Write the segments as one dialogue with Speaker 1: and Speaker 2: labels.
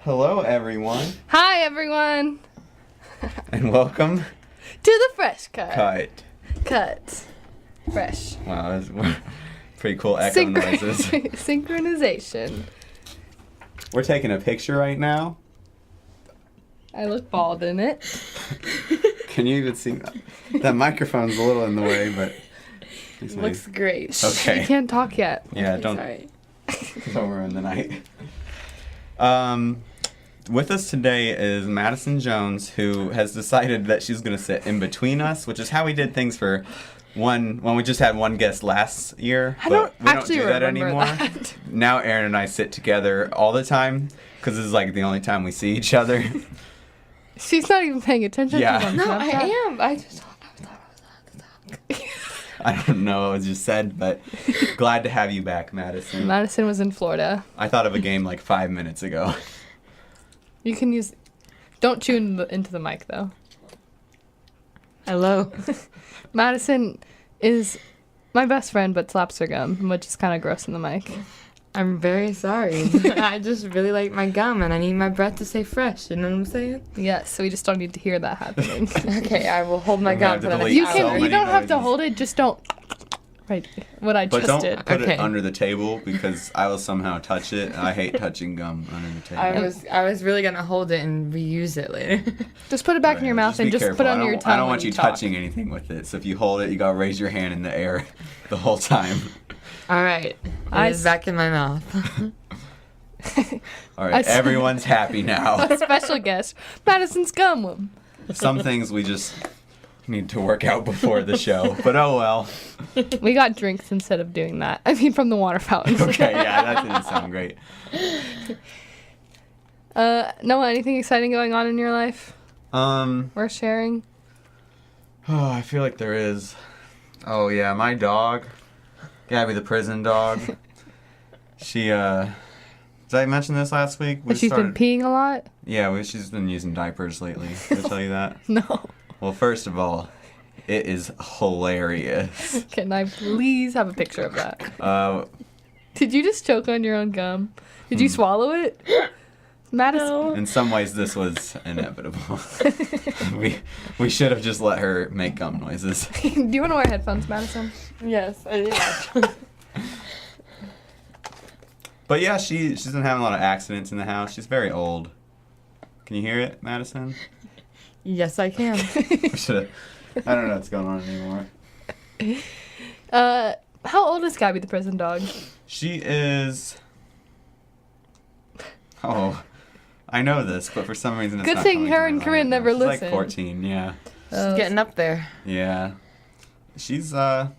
Speaker 1: Hello, everyone.
Speaker 2: Hi, everyone.
Speaker 1: And welcome
Speaker 2: To the Fresh Cut.
Speaker 1: Cut.
Speaker 2: Fresh.
Speaker 1: Wow, that's pretty cool echo noises.
Speaker 2: Synchronization.
Speaker 1: We're taking a picture right now.
Speaker 2: I look bald in it.
Speaker 1: Can you even see that? That microphone's a little in the way, but...
Speaker 2: Looks great.
Speaker 1: Okay.
Speaker 2: You can't talk yet.
Speaker 1: Yeah,
Speaker 2: Okay,
Speaker 1: don't...
Speaker 2: Sorry.
Speaker 1: Don't ruin the night. With us today is Madison Jones, who has decided that she's going to sit in between us, which is how we did things for when we just had one guest last year.
Speaker 2: I don't
Speaker 1: we
Speaker 2: actually
Speaker 1: don't do that
Speaker 2: remember
Speaker 1: anymore.
Speaker 2: that.
Speaker 1: Now Aaron and I sit together all the time because this is like the only time we see each other.
Speaker 2: She's not even paying attention.
Speaker 1: Yeah.
Speaker 2: To
Speaker 3: No, I am. I just thought I was allowed to talk.
Speaker 1: I don't know what was just said, but glad to have you back, Madison.
Speaker 2: Madison was in Florida.
Speaker 1: I thought of a game like 5 minutes ago.
Speaker 2: You can use... Don't chew into the mic, though.
Speaker 3: Hello.
Speaker 2: Madison is my best friend, but slaps her gum, which is kind of gross in the mic.
Speaker 3: I'm very sorry. I just really like my gum and I need my breath to stay fresh. You know what I'm saying?
Speaker 2: Yes, so we just don't need to hear that happening.
Speaker 3: Okay, I will hold my
Speaker 1: I'm
Speaker 3: gum
Speaker 1: gonna
Speaker 3: for the
Speaker 1: have to
Speaker 3: next
Speaker 2: You
Speaker 3: hour.
Speaker 1: so
Speaker 2: can.
Speaker 1: many
Speaker 2: You don't have to
Speaker 1: noises.
Speaker 2: hold it. Just don't. Right. What I
Speaker 1: But
Speaker 2: just
Speaker 1: don't
Speaker 2: did.
Speaker 1: put
Speaker 3: Okay.
Speaker 1: it under the table because I will somehow touch it. I hate touching gum under the table.
Speaker 3: I was really gonna hold it and reuse it later.
Speaker 2: Just put it back in your mouth and
Speaker 1: be
Speaker 2: just
Speaker 1: careful.
Speaker 2: put it under
Speaker 1: I
Speaker 2: your
Speaker 1: don't-
Speaker 2: tongue.
Speaker 1: I don't
Speaker 2: when
Speaker 1: want you
Speaker 2: talk.
Speaker 1: touching anything with it. So if you hold it, you gotta raise your hand in the air the whole time.
Speaker 3: All right, it's back in my mouth.
Speaker 1: All right,
Speaker 2: I-
Speaker 1: everyone's happy now.
Speaker 2: A special guest, Madison's gum.
Speaker 1: Some things we just need to work out before the show, but oh well.
Speaker 2: We got drinks instead of doing that. I mean, from the water fountains.
Speaker 1: Okay, yeah, that didn't sound great.
Speaker 2: Noah, anything exciting going on in your life worth sharing?
Speaker 1: Oh, I feel like there is. Oh yeah, my dog, Gabby the prison dog. She did I mention this last week?
Speaker 2: She's been peeing a lot?
Speaker 1: Yeah, she's been using diapers lately. Did I tell you that?
Speaker 2: No.
Speaker 1: Well, first of all, it is hilarious.
Speaker 2: Can I please have a picture of that? Did you just choke on your own gum? Did you swallow it? Madison?
Speaker 1: In some ways, this was inevitable. we should have just let her make gum noises.
Speaker 2: Do you want to wear headphones, Madison?
Speaker 3: Yes, I did actually.
Speaker 1: But yeah, she's been having a lot of accidents in the house. She's very old. Can you hear it, Madison?
Speaker 3: Yes, I can.
Speaker 1: I don't know what's going on anymore.
Speaker 2: How old is Gabby the prison dog?
Speaker 1: She is... Oh, I know this, but for some reason it's
Speaker 2: Good
Speaker 1: not
Speaker 2: thing
Speaker 1: coming
Speaker 2: her
Speaker 1: to my
Speaker 2: and
Speaker 1: mind
Speaker 2: Corinne
Speaker 1: right now.
Speaker 2: never
Speaker 1: She's
Speaker 2: listen.
Speaker 1: like 14, yeah.
Speaker 3: She's getting up there.
Speaker 1: Yeah. She's, yeah,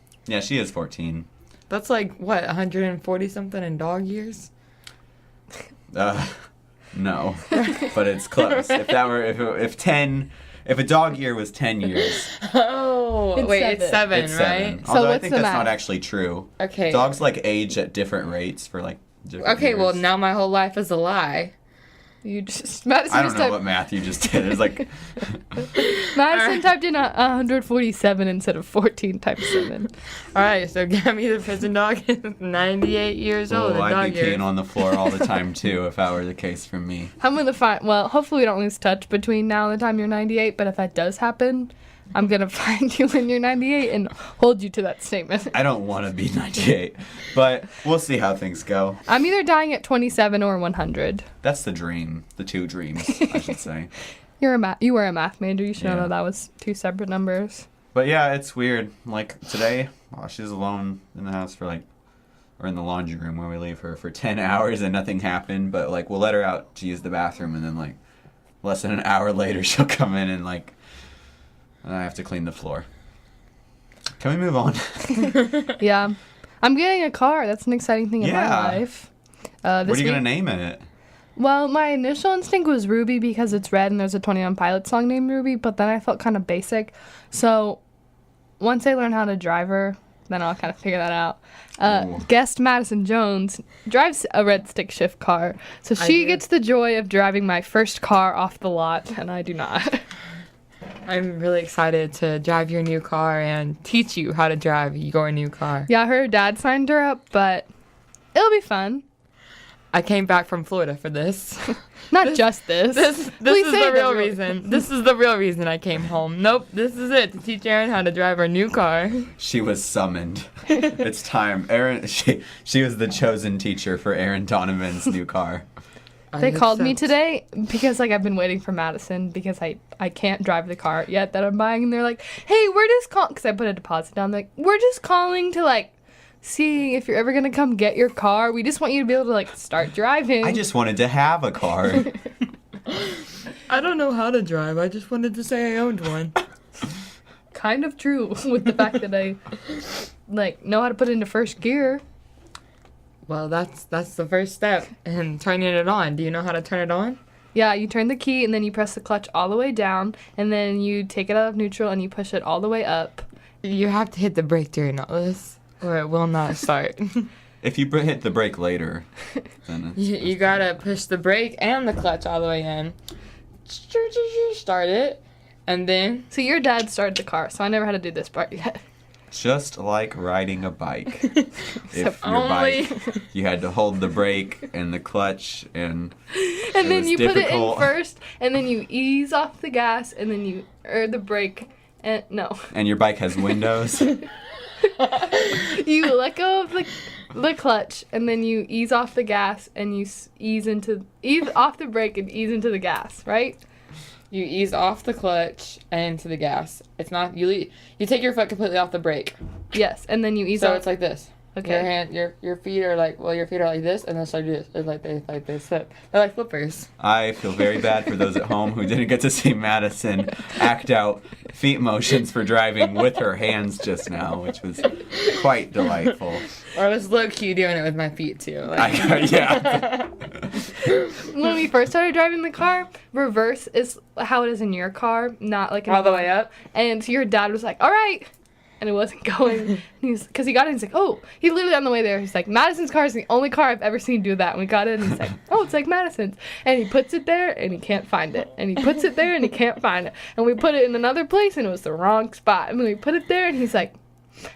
Speaker 1: she is 14.
Speaker 3: That's like, what, 140 something in dog years?
Speaker 1: No. But it's close. If a dog year was 10 years,
Speaker 3: Oh,
Speaker 2: It's
Speaker 3: wait,
Speaker 2: seven.
Speaker 3: it's seven,
Speaker 1: it's
Speaker 3: right?
Speaker 1: 7.
Speaker 2: So
Speaker 1: Although I
Speaker 2: what's
Speaker 1: think
Speaker 2: the
Speaker 1: that's not
Speaker 2: math?
Speaker 1: actually true.
Speaker 3: Okay.
Speaker 1: Dogs like age at different rates for like different
Speaker 3: Okay, well,
Speaker 1: years.
Speaker 3: now my whole life is a lie.
Speaker 2: You just Madison
Speaker 1: I don't
Speaker 2: just
Speaker 1: know
Speaker 2: typed,
Speaker 1: what math you just did. It's like
Speaker 2: Madison typed in 147 instead of 14 times 7.
Speaker 3: All right, so Gabby the prison dog is 98 years old in
Speaker 1: I'd
Speaker 3: dog
Speaker 1: be peeing
Speaker 3: years.
Speaker 1: on the floor all the time too if that were the case for me.
Speaker 2: I'm gonna find. Well, hopefully we don't lose touch between now and the time you're 98. But if that does happen, I'm gonna find you when you're 98 and hold you to that statement.
Speaker 1: I don't want to be 98, but we'll see how things go.
Speaker 2: I'm either dying at 27 or 100.
Speaker 1: That's the dream. The two dreams, I should say.
Speaker 2: You were a math major. You should
Speaker 1: Yeah.
Speaker 2: know that was two separate numbers.
Speaker 1: But yeah, it's weird. Like today, she's alone in the house or in the laundry room where we leave her for 10 hours and nothing happened. But like, we'll let her out to use the bathroom and then like less than an hour later she'll come in and like, and I have to clean the floor. Can we move on?
Speaker 2: Yeah, I'm getting a car. That's an exciting thing in my
Speaker 1: Yeah.
Speaker 2: life.
Speaker 1: What are you
Speaker 2: week-
Speaker 1: gonna name it?
Speaker 2: Well, my initial instinct was Ruby because it's red and there's a 21 Pilots song named Ruby, but then I felt kind of basic. So once I learn how to drive her, then I'll kind of figure that out.
Speaker 1: Ooh.
Speaker 2: Guest Madison Jones drives a red stick shift car, so she
Speaker 3: do.
Speaker 2: gets the joy of driving my first car off the lot, and I do not.
Speaker 3: I'm really excited to drive your new car and teach you how to drive your new car.
Speaker 2: Yeah, her dad signed her up, but it'll be fun.
Speaker 3: I came back from Florida for this.
Speaker 2: Not just this.
Speaker 3: This
Speaker 2: Please
Speaker 3: is
Speaker 2: say
Speaker 3: the real reason. This is the real reason I came home. Nope, this is it, to teach Erin how to drive her new car.
Speaker 1: She was summoned. It's time. Erin, she was the chosen teacher for Erin Donovan's new car.
Speaker 2: They called me today because, like, I've been waiting for Madison because I can't drive the car yet that I'm buying. And they're like, hey, we're just calling, because I put a deposit down. They're like, we're just calling to, like, see if you're ever going to come get your car. We just want you to be able to, like, start driving.
Speaker 1: I just wanted to have a car.
Speaker 3: I don't know how to drive. I just wanted to say I owned one.
Speaker 2: Kind of true with the fact that I, like, know how to put it into first gear.
Speaker 3: Well, that's the first step in turning it on. Do you know how to turn it on?
Speaker 2: Yeah, you turn the key and then you press the clutch all the way down and then you take it out of neutral and you push it all the way up.
Speaker 3: You have to hit the brake during all this, or it will not start.
Speaker 1: If you hit the brake later, then
Speaker 3: You gotta push the brake and the clutch all the way in. Start it, and then...
Speaker 2: So your dad started the car, so I never had to do this part yet.
Speaker 1: just like riding a bike. If your
Speaker 3: only-
Speaker 1: bike, you had to hold the brake and the clutch, and
Speaker 2: And then
Speaker 1: was
Speaker 2: you put it in
Speaker 1: difficult.
Speaker 2: first, and then you ease off the gas, and then you the brake, and no,
Speaker 1: And your bike has windows.
Speaker 2: you let go of the clutch, and then you ease off the gas, and you ease off the brake and ease into the gas, right?
Speaker 3: You ease off the clutch and into the gas. It's not... You take your foot completely off the brake.
Speaker 2: Yes, and then you ease
Speaker 3: So
Speaker 2: off.
Speaker 3: it's like this.
Speaker 2: Okay.
Speaker 3: Your hand, your feet are like... Well, your feet are like this, and then start to do this. It's like they slip. They're like flippers.
Speaker 1: I feel very bad for those at home who didn't get to see Madison act out feet motions for driving with her hands just now, which was quite delightful.
Speaker 3: I was low-key doing it with my feet, too. Like,
Speaker 1: Yeah.
Speaker 2: When we first started driving the car, reverse is how it is in your car, not like in
Speaker 3: all the way up.
Speaker 2: And your dad was like, all right. And it wasn't going. Because he got in, he's like, oh. He literally on the way there, he's like, Madison's car is the only car I've ever seen do that. And we got in, and he's like, oh, it's like Madison's. And he puts it there, and he can't find it. And he puts it there, and he can't find it. And we put it in another place, and it was the wrong spot. And then we put it there, and he's like,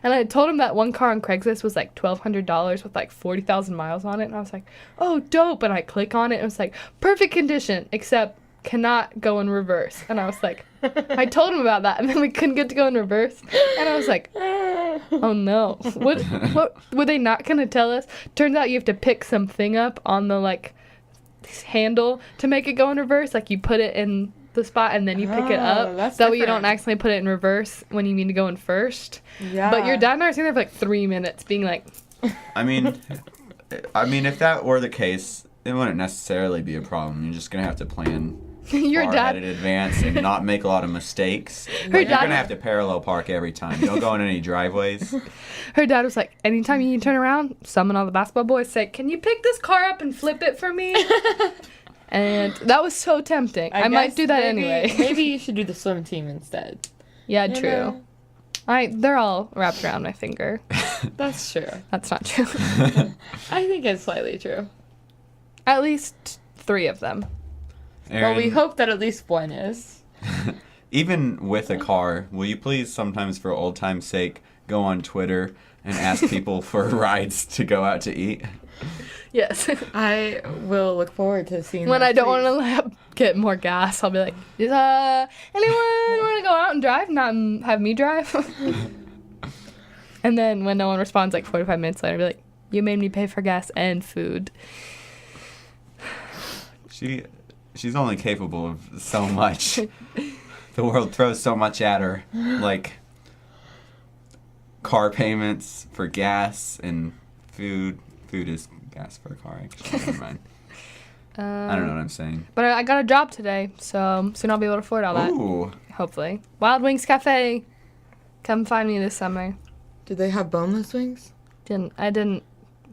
Speaker 2: and I told him that one car on Craigslist was like $1,200 with like 40,000 miles on it. And I was like, oh, dope. And I click on it, and it was like, perfect condition, except cannot go in reverse. And I was like, I told him about that, and then we couldn't get to go in reverse. And I was like, oh no. What were they not going to tell us? Turns out you have to pick something up on the like handle to make it go in reverse. Like you put it in the spot and then you pick it up.
Speaker 3: That's
Speaker 2: That way you
Speaker 3: different.
Speaker 2: don't accidentally put it in reverse when you mean to go in first.
Speaker 3: Yeah.
Speaker 2: But your dad and I were sitting there for like 3 minutes being like,
Speaker 1: I mean, if that were the case, it wouldn't necessarily be a problem. You're just gonna have to plan
Speaker 2: your
Speaker 1: far
Speaker 2: dad
Speaker 1: ahead in advance and not make a lot of mistakes.
Speaker 2: Her
Speaker 1: You're
Speaker 2: dad-
Speaker 1: gonna have to parallel park every time. Don't go in any driveways.
Speaker 2: her dad was like, anytime you need to turn around, summon all the basketball boys, say, can you pick this car up and flip it for me? And that was so tempting. I might
Speaker 3: guess
Speaker 2: do that
Speaker 3: maybe-
Speaker 2: anyway.
Speaker 3: Maybe you should do the swim team instead.
Speaker 2: Yeah,
Speaker 3: You
Speaker 2: true.
Speaker 3: know?
Speaker 2: They're all wrapped around my finger.
Speaker 3: That's true.
Speaker 2: That's not true.
Speaker 3: I think it's slightly true.
Speaker 2: At least 3 of them.
Speaker 3: Well, we
Speaker 1: Aaron,
Speaker 3: hope that at least one is.
Speaker 1: even with a car, will you please sometimes for old time's sake go on Twitter and ask people for rides to go out to eat?
Speaker 2: Yes.
Speaker 3: I will look forward to seeing
Speaker 2: When
Speaker 3: that,
Speaker 2: I don't
Speaker 3: please.
Speaker 2: want to get more gas, I'll be like, anyone want to go out and drive? Not have me drive? And then when no one responds, like 45 minutes later, I'll be like, you made me pay for gas and food.
Speaker 1: She's only capable of so much. The world throws so much at her, like car payments for gas and food. Food is gas for a car, actually. Never mind. I don't know what I'm saying.
Speaker 2: But I got a job today, so soon I'll be able to afford all that.
Speaker 1: Ooh.
Speaker 2: Hopefully. Wild Wings Cafe. Come find me this summer.
Speaker 3: Do they have boneless wings?
Speaker 2: I didn't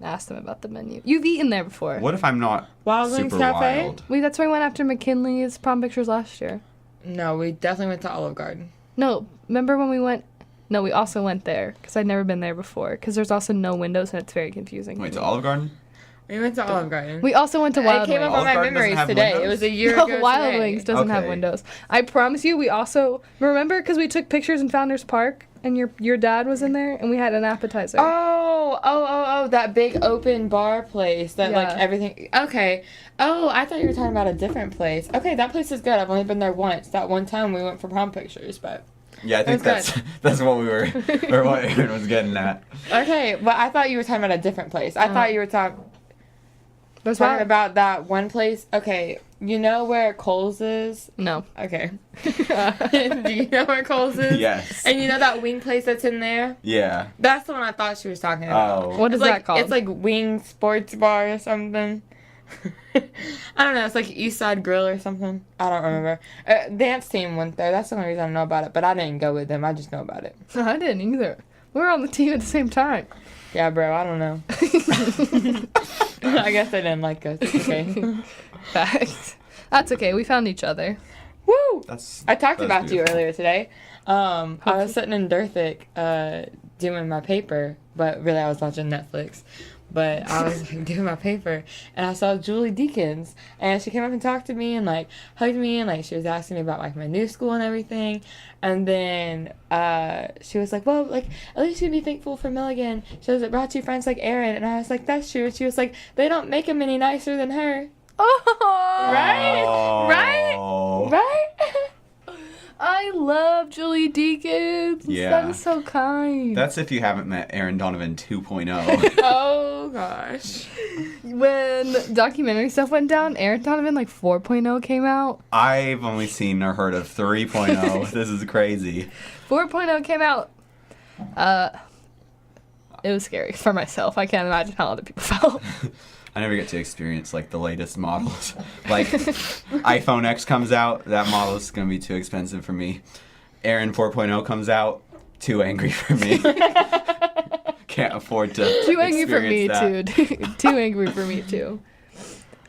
Speaker 2: ask them about the menu. You've eaten there before.
Speaker 1: What if I'm not
Speaker 3: Wild Wings
Speaker 1: super
Speaker 3: Cafe?
Speaker 1: wild?
Speaker 2: That's where we went after McKinley's prom pictures last year.
Speaker 3: No, we definitely went to Olive Garden.
Speaker 2: No, remember when we went? No, we also went there because I'd never been there before because there's also no windows and it's very confusing.
Speaker 1: Wait, to Olive Garden?
Speaker 3: We went to Olive Garden.
Speaker 2: We also went to
Speaker 3: It
Speaker 2: Wild
Speaker 3: came
Speaker 2: Wings.
Speaker 3: up on my
Speaker 1: Olive Garden doesn't
Speaker 3: memories
Speaker 1: have
Speaker 3: today.
Speaker 1: windows?
Speaker 3: It was a year
Speaker 2: No,
Speaker 3: ago
Speaker 2: Wild
Speaker 3: today.
Speaker 2: Wings doesn't have
Speaker 1: Okay.
Speaker 2: windows. I promise you, we also remember because we took pictures in Founders Park and your dad was in there, and we had an appetizer.
Speaker 3: Oh, that big open bar place that, like,
Speaker 2: Yeah.
Speaker 3: everything. Okay. Oh, I thought you were talking about a different place. Okay, that place is good. I've only been there once. That one time we went for prom pictures, but.
Speaker 1: Yeah, I think
Speaker 3: That's
Speaker 1: that's what we were, or what Aaron was getting at.
Speaker 3: Okay, but I thought you were talking about a different place. I thought you were talking about that one place. Okay, you know where Kohl's is?
Speaker 2: No.
Speaker 3: Okay. Do you know where Kohl's is?
Speaker 1: Yes.
Speaker 3: And you know that wing place that's in there?
Speaker 1: Yeah.
Speaker 3: That's the one I thought she was talking about.
Speaker 1: Oh.
Speaker 2: What is
Speaker 3: It's
Speaker 2: that called?
Speaker 3: It's like Wing Sports Bar or something. I don't know. It's like East Side Grill or something. I don't remember. Dance team went there. That's the only reason I know about it. But I didn't go with them. I just know about it.
Speaker 2: I didn't either. We were on the team at the same time.
Speaker 3: Yeah, bro. I don't know. I guess they didn't like us. Okay.
Speaker 2: Facts. That's okay. We found each other.
Speaker 3: Woo!
Speaker 1: That's.
Speaker 3: I talked
Speaker 1: that's
Speaker 3: about you
Speaker 1: beautiful.
Speaker 3: earlier today. I was sitting in Durthick doing my paper, but really I was watching Netflix. But I was like, doing my paper, and I saw Julie Deakins, and she came up and talked to me and like hugged me, and like she was asking me about like my new school and everything. And then she was like, well, like at least you'd be thankful for Milligan. She was, it brought you friends like Aaron. And I was like, that's true. And she was like, they don't make him any nicer than her.
Speaker 2: Oh,
Speaker 3: Right?
Speaker 1: Oh.
Speaker 3: Right?
Speaker 2: I love Julie Deakins.
Speaker 1: Yeah.
Speaker 2: That is so kind.
Speaker 1: That's if you haven't met Aaron Donovan 2.0.
Speaker 3: Oh gosh.
Speaker 2: When documentary stuff went down, Aaron Donovan like 4.0 came out.
Speaker 1: I've only seen or heard of 3.0. This is crazy.
Speaker 2: 4.0 came out. It was scary for myself. I can't imagine how other people felt.
Speaker 1: I never get to experience like the latest models. Like iPhone X comes out, that model is gonna be too expensive for me. Aaron 4.0 comes out, too angry for me. Can't afford to.
Speaker 2: Too angry for me
Speaker 1: experience
Speaker 2: too. Too angry for me too.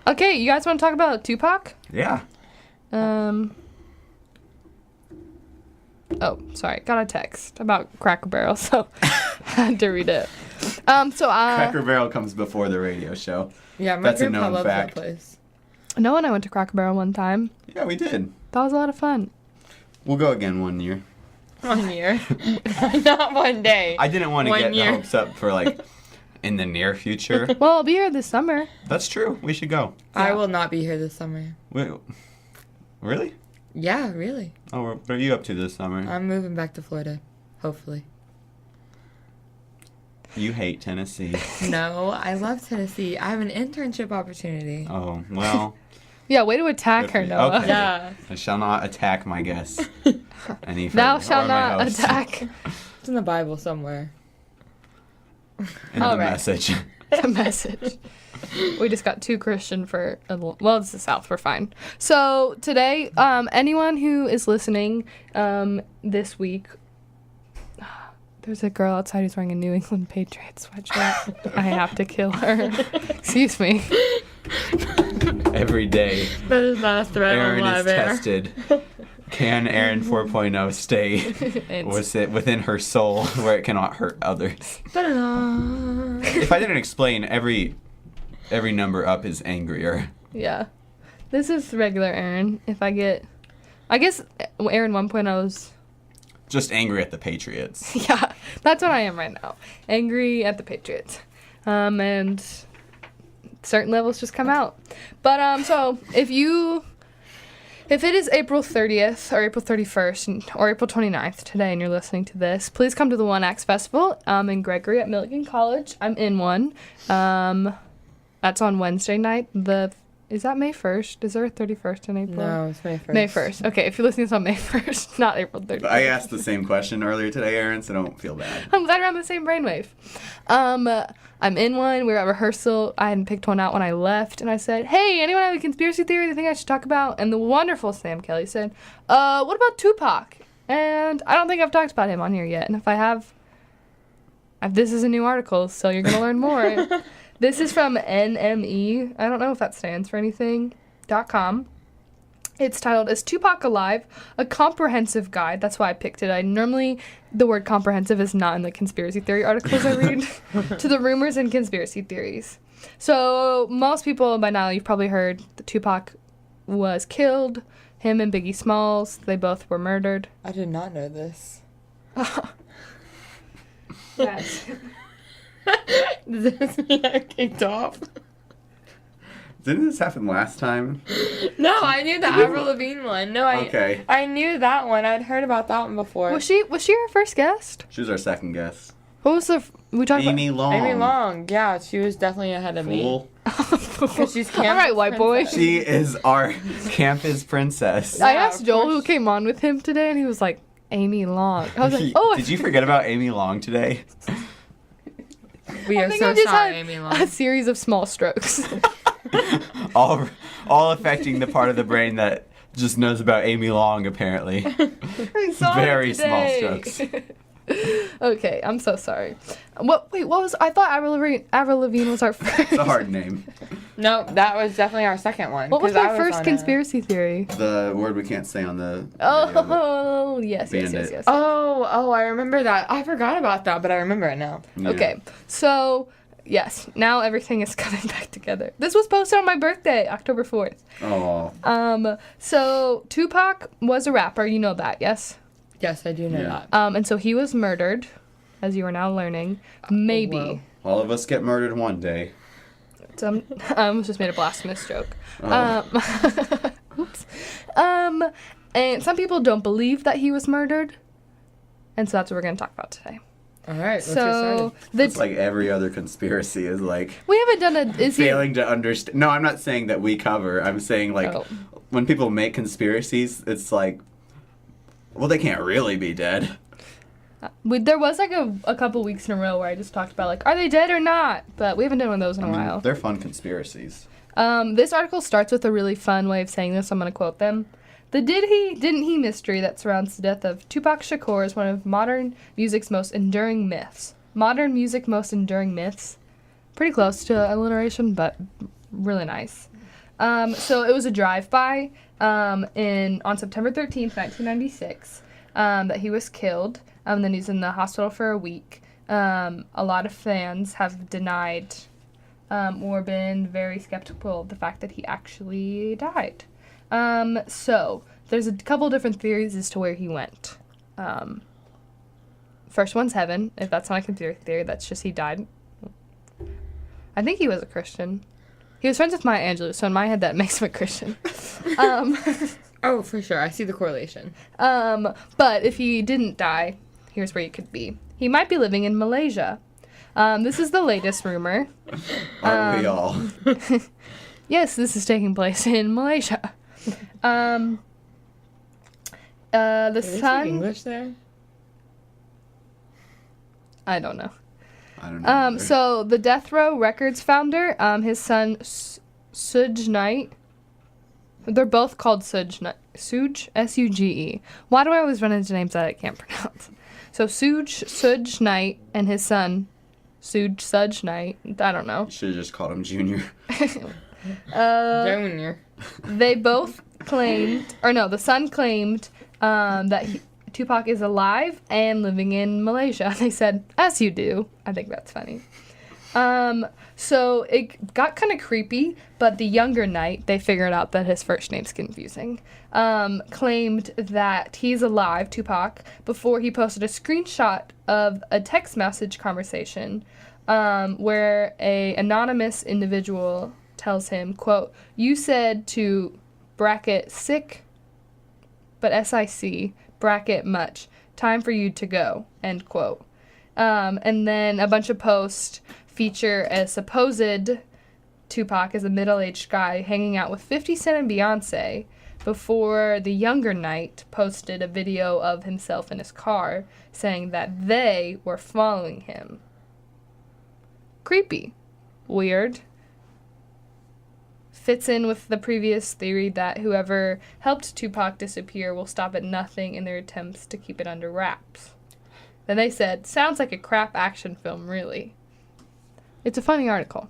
Speaker 2: Okay, you guys want to talk about Tupac?
Speaker 1: Yeah.
Speaker 2: Oh, sorry. Got a text about Cracker Barrel, so had to read it.
Speaker 1: Cracker Barrel comes before the radio show.
Speaker 3: Yeah, my
Speaker 1: That's a
Speaker 3: grandpa
Speaker 1: known
Speaker 3: loves
Speaker 1: fact.
Speaker 3: that place.
Speaker 2: Noah and I went to Cracker Barrel one time.
Speaker 1: Yeah, we did.
Speaker 2: That was a lot of fun.
Speaker 1: We'll go again one year.
Speaker 3: 1 year. Not one day.
Speaker 1: I didn't want to
Speaker 3: 1
Speaker 1: get
Speaker 3: year.
Speaker 1: the hopes up for like in the near future.
Speaker 2: Well, I'll be here this summer.
Speaker 1: That's true. We should go.
Speaker 3: I will not be here this summer.
Speaker 1: Wait, really?
Speaker 3: Yeah, really.
Speaker 1: Oh, what are you up to this summer?
Speaker 3: I'm moving back to Florida. Hopefully.
Speaker 1: You hate Tennessee.
Speaker 3: No, I love Tennessee. I have an internship opportunity.
Speaker 1: Oh, well.
Speaker 2: Yeah, way to attack
Speaker 1: Good for
Speaker 2: her,
Speaker 1: you.
Speaker 2: Noah.
Speaker 1: Okay.
Speaker 3: Yeah.
Speaker 1: I shall not attack my guests any further.
Speaker 2: Thou shalt
Speaker 1: or my
Speaker 2: not
Speaker 1: hosts.
Speaker 2: attack
Speaker 3: It's in the Bible somewhere.
Speaker 1: In the
Speaker 2: All right.
Speaker 1: message.
Speaker 2: the message. We just got too Christian for well, it's the South. We're fine. So today, anyone who is listening, this week, there's a girl outside who's wearing a New England Patriots sweatshirt. I have to kill her. Excuse me.
Speaker 1: Every day,
Speaker 3: That is not a threat
Speaker 1: Aaron
Speaker 3: on
Speaker 1: is
Speaker 3: live air.
Speaker 1: tested. Can Aaron 4.0 stay
Speaker 2: It's,
Speaker 1: within her soul where it cannot hurt others?
Speaker 3: Ta-da.
Speaker 1: If I didn't explain, every number up is angrier.
Speaker 2: yeah. This is regular Aaron. If I guess Aaron 1.0's.
Speaker 1: Just angry at the Patriots.
Speaker 2: Yeah, that's what I am right now. Angry at the Patriots. And certain levels just come out. But so if it is April 30th or April 31st or April 29th today and you're listening to this, please come to the One Acts Festival in Gregory at Milligan College. I'm in one. That's on Wednesday night. Is that May 1st? Is there a 31st in April?
Speaker 3: No, it's May 1st.
Speaker 2: May 1st. Okay, if you're listening to this on May 1st, not April 31st.
Speaker 1: I asked the same question earlier today, Aaron, so don't feel bad.
Speaker 2: I'm glad we're on the same brainwave. I'm in one. We were at rehearsal. I hadn't picked one out when I left, and I said, "Hey, anyone have a conspiracy theory they think I should talk about?" And the wonderful Sam Kelly said, "What about Tupac?" And I don't think I've talked about him on here yet. And if I have, this is a new article, so you're gonna learn more. This is from NME. I don't know if that stands for anything. .com. It's titled, "Is Tupac Alive? A Comprehensive Guide." That's why I picked it. Normally, the word comprehensive is not in the conspiracy theory articles I read. To the rumors and conspiracy theories. So, most people by now, you've probably heard that Tupac was killed. Him and Biggie Smalls, they both were murdered.
Speaker 3: I did not know this.
Speaker 2: Cats.
Speaker 3: Does this mean I kicked off?
Speaker 1: Didn't this happen last time?
Speaker 3: No, I knew the Avril Lavigne one. No,
Speaker 1: Okay.
Speaker 3: I knew that one. I'd heard about that one before.
Speaker 2: Was she our first guest?
Speaker 1: She was our second guest.
Speaker 2: What was we talked
Speaker 1: Amy Long.
Speaker 3: Amy Long. Yeah, she was definitely ahead of
Speaker 1: Fool.
Speaker 3: Because she's
Speaker 2: All right, white boy.
Speaker 3: princess.
Speaker 1: She is our campus princess.
Speaker 2: I
Speaker 3: Yeah,
Speaker 2: asked
Speaker 3: of
Speaker 2: Joel
Speaker 3: course.
Speaker 2: who came on with him today, and he was like, Amy Long. I was like,
Speaker 1: He-
Speaker 2: oh.
Speaker 1: Did you forget about Amy Long today?
Speaker 3: We
Speaker 2: I
Speaker 3: are
Speaker 2: think
Speaker 3: so
Speaker 2: I just
Speaker 3: sorry,
Speaker 2: had
Speaker 3: Amy
Speaker 2: a
Speaker 3: Long.
Speaker 2: series of small strokes.
Speaker 1: all affecting the part of the brain that just knows about Amy Long, apparently.
Speaker 2: I saw it
Speaker 1: Very small
Speaker 2: today.
Speaker 1: strokes.
Speaker 2: Okay, I'm so sorry. Wait, what was? I thought Avril Lavigne was our first.
Speaker 1: It's a hard name.
Speaker 3: No, that was definitely our second one.
Speaker 2: What was
Speaker 3: 'cause
Speaker 2: my
Speaker 3: I
Speaker 2: first
Speaker 3: on
Speaker 2: conspiracy theory?
Speaker 1: The word we can't say on the video, but-
Speaker 2: Oh, yes.
Speaker 1: Bandit.
Speaker 3: Oh, I remember that. I forgot about that, but I remember it now.
Speaker 1: Yeah.
Speaker 2: Okay, so yes, now everything is coming back together. This was posted on my birthday, October 4th.
Speaker 1: Oh.
Speaker 2: So Tupac was a rapper, you know that, yes?
Speaker 3: Yes, I do know
Speaker 1: Yeah.
Speaker 3: that.
Speaker 2: And so he was murdered, as you are now learning. Maybe.
Speaker 3: whoa.
Speaker 1: All of us get murdered one day.
Speaker 2: So I almost just made a blasphemous joke.
Speaker 1: Oh.
Speaker 2: Oops. And some people don't believe that he was murdered, and so that's what we're going to talk about today.
Speaker 3: All right, let's get
Speaker 2: So
Speaker 3: started.
Speaker 1: It's like every other conspiracy is like
Speaker 2: we haven't done a. Is he?
Speaker 1: failing to understand. No, I'm not saying that we cover. I'm saying like
Speaker 2: Oh.
Speaker 1: when people make conspiracies, it's like, well, they can't really be dead.
Speaker 2: There was like a couple weeks in a row where I just talked about like, are they dead or not? But we haven't done one of those in a while.
Speaker 1: They're fun conspiracies.
Speaker 2: This article starts with a really fun way of saying this. So I'm going to quote them. The didn't he mystery that surrounds the death of Tupac Shakur is one of modern music's most enduring myths. Modern music most enduring myths. Pretty close to alliteration, but really nice. So it was a drive-by on September 13th, 1996, that he was killed. Then he's in the hospital for a week. A lot of fans have denied or been very skeptical of the fact that he actually died. So there's a couple different theories as to where he went. First one's heaven. If that's not a conspiracy theory, that's just he died. I think he was a Christian. He was friends with Maya Angelou, so in my head that makes him a Christian.
Speaker 3: Oh, for sure. I see the correlation.
Speaker 2: But if he didn't die, here's where he could be. He might be living in Malaysia. This is the latest rumor.
Speaker 1: Aren't we all?
Speaker 2: Yes, this is taking place in Malaysia. The
Speaker 3: Did they speak
Speaker 2: sun.
Speaker 3: English there?
Speaker 2: I don't know.
Speaker 1: I don't know. either.
Speaker 2: So the Death Row Records founder, his son Suge Knight. They're both called Suge Knight. Suge, S-U-G-E. Why do I always run into names that I can't pronounce? So Suge Knight and his son Suge Knight. I don't know.
Speaker 1: You should have just called him Junior.
Speaker 3: Junior.
Speaker 2: They both claimed, or no, the son claimed that Tupac is alive and living in Malaysia. They said, as you do. I think that's funny. So it got kind of creepy, but the younger Knight, they figured out that his first name's confusing, claimed that he's alive, Tupac, before he posted a screenshot of a text message conversation where a anonymous individual tells him, quote, you said to bracket sick, but S-I-C, bracket much, time for you to go, end quote. And then a bunch of posts feature a supposed Tupac as a middle-aged guy hanging out with 50 Cent and Beyonce before the younger Knight posted a video of himself in his car saying that they were following him. Creepy. Weird. Fits in with the previous theory that whoever helped Tupac disappear will stop at nothing in their attempts to keep it under wraps. Then they said, sounds like a crap action film, really. It's a funny article.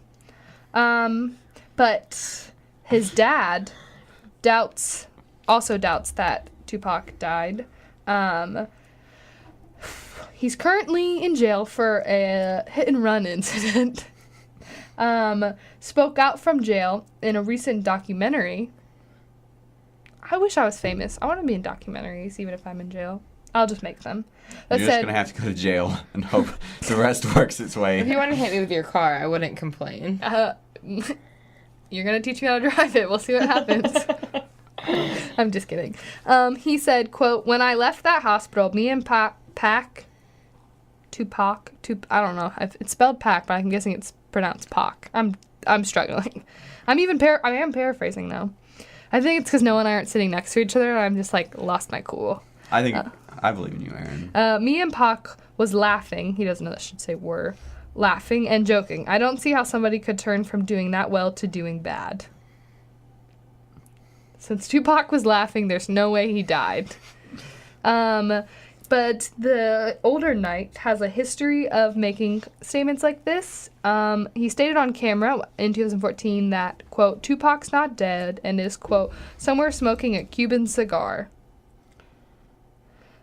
Speaker 2: But his dad also doubts that Tupac died. He's currently in jail for a hit-and-run incident. Spoke out from jail in a recent documentary. I wish I was famous. I want to be in documentaries, even if I'm in jail. I'll just make them.
Speaker 1: You're just going to have to go to jail and hope the rest works its way.
Speaker 3: If you want to hit me with your car, I wouldn't complain.
Speaker 2: You're going to teach me how to drive it. We'll see what happens. I'm just kidding. He said, quote, "When I left that hospital, me and Tupac, I don't know. It's spelled Pac, but I'm guessing it's pronounced Pac. I'm struggling. I am paraphrasing though. I think it's because Noah and I aren't sitting next to each other, and I'm just like lost my cool.
Speaker 1: I think I believe in you, Aaron.
Speaker 2: Me and Pac was laughing. He doesn't know that. Should say were laughing and joking. I don't see how somebody could turn from doing that well to doing bad. Since Tupac was laughing, there's no way he died. But the older knight has a history of making statements like this. He stated on camera in 2014 that, quote, "Tupac's not dead and is, quote, somewhere smoking a Cuban cigar."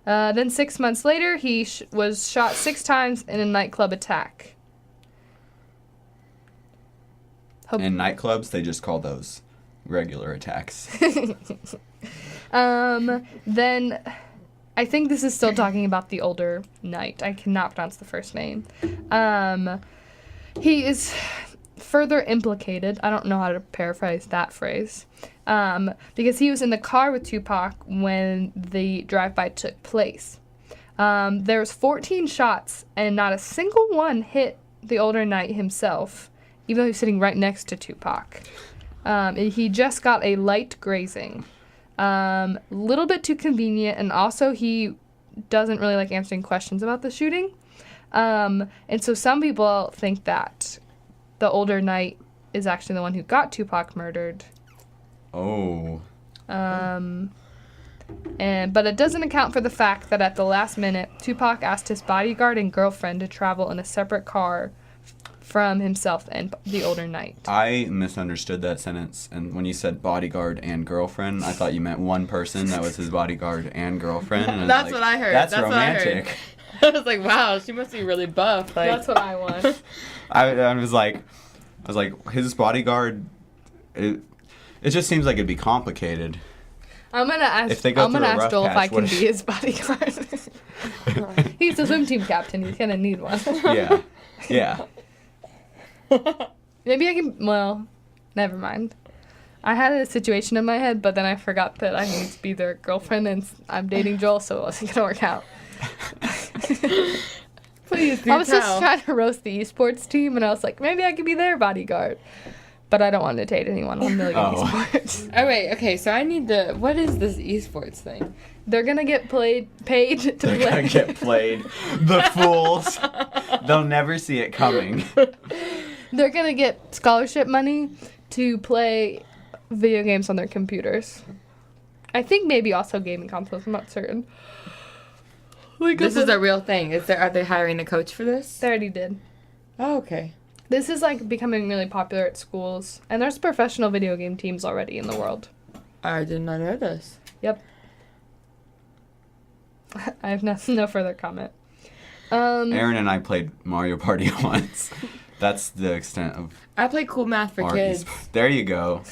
Speaker 2: Then 6 months later, he was shot 6 times in a nightclub attack.
Speaker 1: In nightclubs, they just call those regular attacks.
Speaker 2: Then I think this is still talking about the older knight. I cannot pronounce the first name. He is further implicated. I don't know how to paraphrase that phrase. Because he was in the car with Tupac when the drive-by took place. There was 14 shots, and not a single one hit the older knight himself, even though he was sitting right next to Tupac. He just got a light grazing. Little bit too convenient, and also he doesn't really like answering questions about the shooting. And so some people think that the older knight is actually the one who got Tupac murdered.
Speaker 1: Oh.
Speaker 2: But it doesn't account for the fact that at the last minute, Tupac asked his bodyguard and girlfriend to travel in a separate car from himself and the older knight.
Speaker 1: I misunderstood that sentence, and when you said bodyguard and girlfriend, I thought you meant one person that was his bodyguard and girlfriend. And
Speaker 3: That's what I heard.
Speaker 1: That's
Speaker 3: What
Speaker 1: romantic.
Speaker 3: I heard. I was like, wow, she must be really buff. Like,
Speaker 2: That's what I want.
Speaker 1: I was like, his bodyguard. It just seems like it'd be complicated.
Speaker 2: I'm gonna ask.
Speaker 1: If they go
Speaker 2: I'm gonna
Speaker 1: through a
Speaker 2: ask
Speaker 1: rough
Speaker 2: Joel if
Speaker 1: patch,
Speaker 2: I can be his bodyguard. He's the swim team captain. He's gonna need one.
Speaker 1: Yeah.
Speaker 2: Maybe I can. Well, never mind. I had a situation in my head, but then I forgot that I need to be their girlfriend, and I'm dating Joel, so it wasn't gonna work out.
Speaker 3: please do
Speaker 2: I was just
Speaker 3: tell.
Speaker 2: trying to roast the esports team, and I was like, maybe I could be their bodyguard. But I don't want to date anyone on Milligan Esports.
Speaker 3: Oh, wait, okay, so I need to... What is this esports thing?
Speaker 2: They're going to get paid to play.
Speaker 1: They're gonna get played. The fools. They'll never see it coming.
Speaker 2: They're going to get scholarship money to play video games on their computers. I think maybe also gaming consoles. I'm not certain.
Speaker 3: This is a real thing. Are they hiring a coach for this?
Speaker 2: They already did.
Speaker 3: Oh, okay.
Speaker 2: This is like becoming really popular at schools, and there's professional video game teams already in the world.
Speaker 3: I did not know this.
Speaker 2: Yep. I have no further comment.
Speaker 1: Aaron and I played Mario Party once. That's the extent of
Speaker 3: I play Cool Math for
Speaker 1: our
Speaker 3: Kids.
Speaker 1: There you go.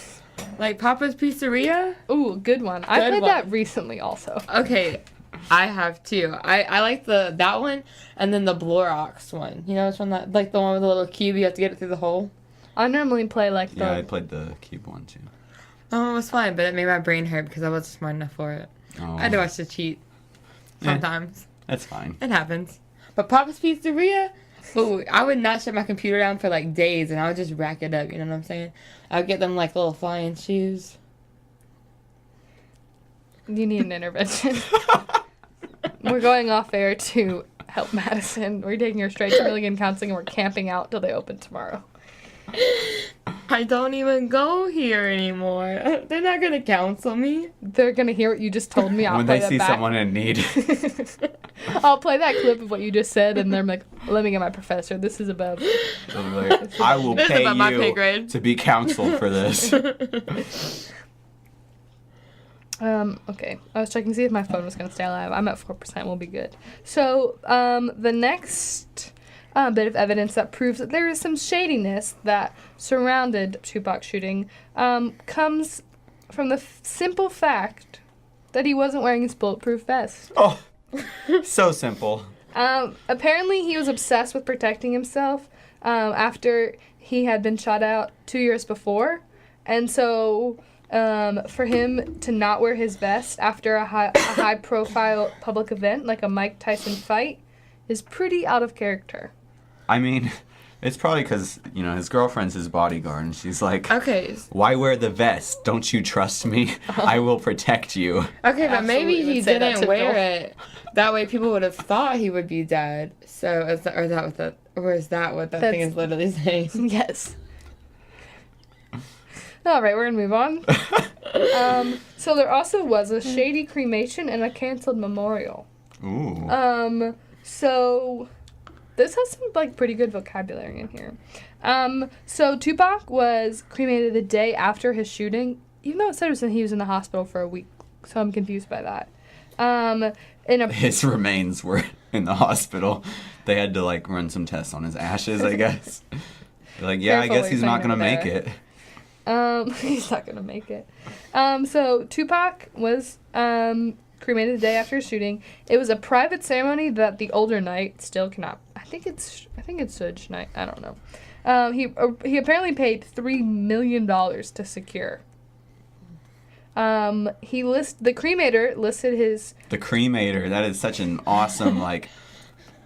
Speaker 3: Like Papa's Pizzeria?
Speaker 2: Ooh, good one. I played that recently also.
Speaker 3: Okay, I have too. I like that one, and then the Blorox one. You know which one that, like the one with the little cube, you have to get it through the hole?
Speaker 2: I normally play like the...
Speaker 1: Yeah, I played the cube one too.
Speaker 3: Oh, it was fun, but it made my brain hurt because I wasn't smart enough for it.
Speaker 1: Oh.
Speaker 3: I had to watch the cheat. Sometimes.
Speaker 1: That's fine.
Speaker 3: It happens. But Papa's Pizzeria? Ooh, I would not shut my computer down for like days, and I would just rack it up, you know what I'm saying? I would get them like little flying shoes.
Speaker 2: You need an intervention. We're going off air to help Madison. We're taking her straight to Milligan Counseling, and we're camping out till they open tomorrow.
Speaker 3: I don't even go here anymore. They're not going to counsel me.
Speaker 2: They're going to hear what you just told me. I'll
Speaker 1: When
Speaker 2: play
Speaker 1: they see
Speaker 2: that back.
Speaker 1: someone in need.
Speaker 2: I'll play that clip of what you just said, and they're like, let me get my professor. This is above.
Speaker 1: I will
Speaker 3: This is
Speaker 1: pay
Speaker 3: above my pay
Speaker 1: you
Speaker 3: grade.
Speaker 1: to be counseled for this.
Speaker 2: Okay. I was checking to see if my phone was going to stay alive. I'm at 4%. We'll be good. So, the next bit of evidence that proves that there is some shadiness that surrounded Tupac's shooting comes from the simple fact that he wasn't wearing his bulletproof vest.
Speaker 1: Oh. So simple.
Speaker 2: Apparently, he was obsessed with protecting himself after he had been shot out 2 years before. And so, for him to not wear his vest after a high-profile public event, like a Mike Tyson fight, is pretty out of character.
Speaker 1: I mean, it's probably because, his girlfriend's his bodyguard, and she's like,
Speaker 3: Okay.
Speaker 1: why wear the vest? Don't you trust me? I will protect you.
Speaker 3: Okay, but maybe
Speaker 2: Absolutely
Speaker 3: he
Speaker 2: would say that
Speaker 3: didn't
Speaker 2: to
Speaker 3: wear
Speaker 2: Bill.
Speaker 3: it. That way people would have thought he would be dead. So, is that what that thing is literally saying?
Speaker 2: Yes. All right, we're going to move on. So there also was a shady cremation and a canceled memorial.
Speaker 1: Ooh.
Speaker 2: So this has some, pretty good vocabulary in here. So Tupac was cremated the day after his shooting, even though it said he was in the hospital for a week, so I'm confused by that.
Speaker 1: His remains were in the hospital. They had to, run some tests on his ashes, I guess. They're like, yeah, I
Speaker 2: Careful
Speaker 1: guess
Speaker 2: what
Speaker 1: he's
Speaker 2: you're
Speaker 1: not
Speaker 2: saying
Speaker 1: going to
Speaker 2: over
Speaker 1: make
Speaker 2: there.
Speaker 1: it.
Speaker 2: He's not gonna make it. So Tupac was cremated the day after his shooting. It was a private ceremony that the older Knight still cannot. I think it's Suge Knight. I don't know. He apparently paid $3 million to secure. The cremator listed his.
Speaker 1: The cremator. That is such an awesome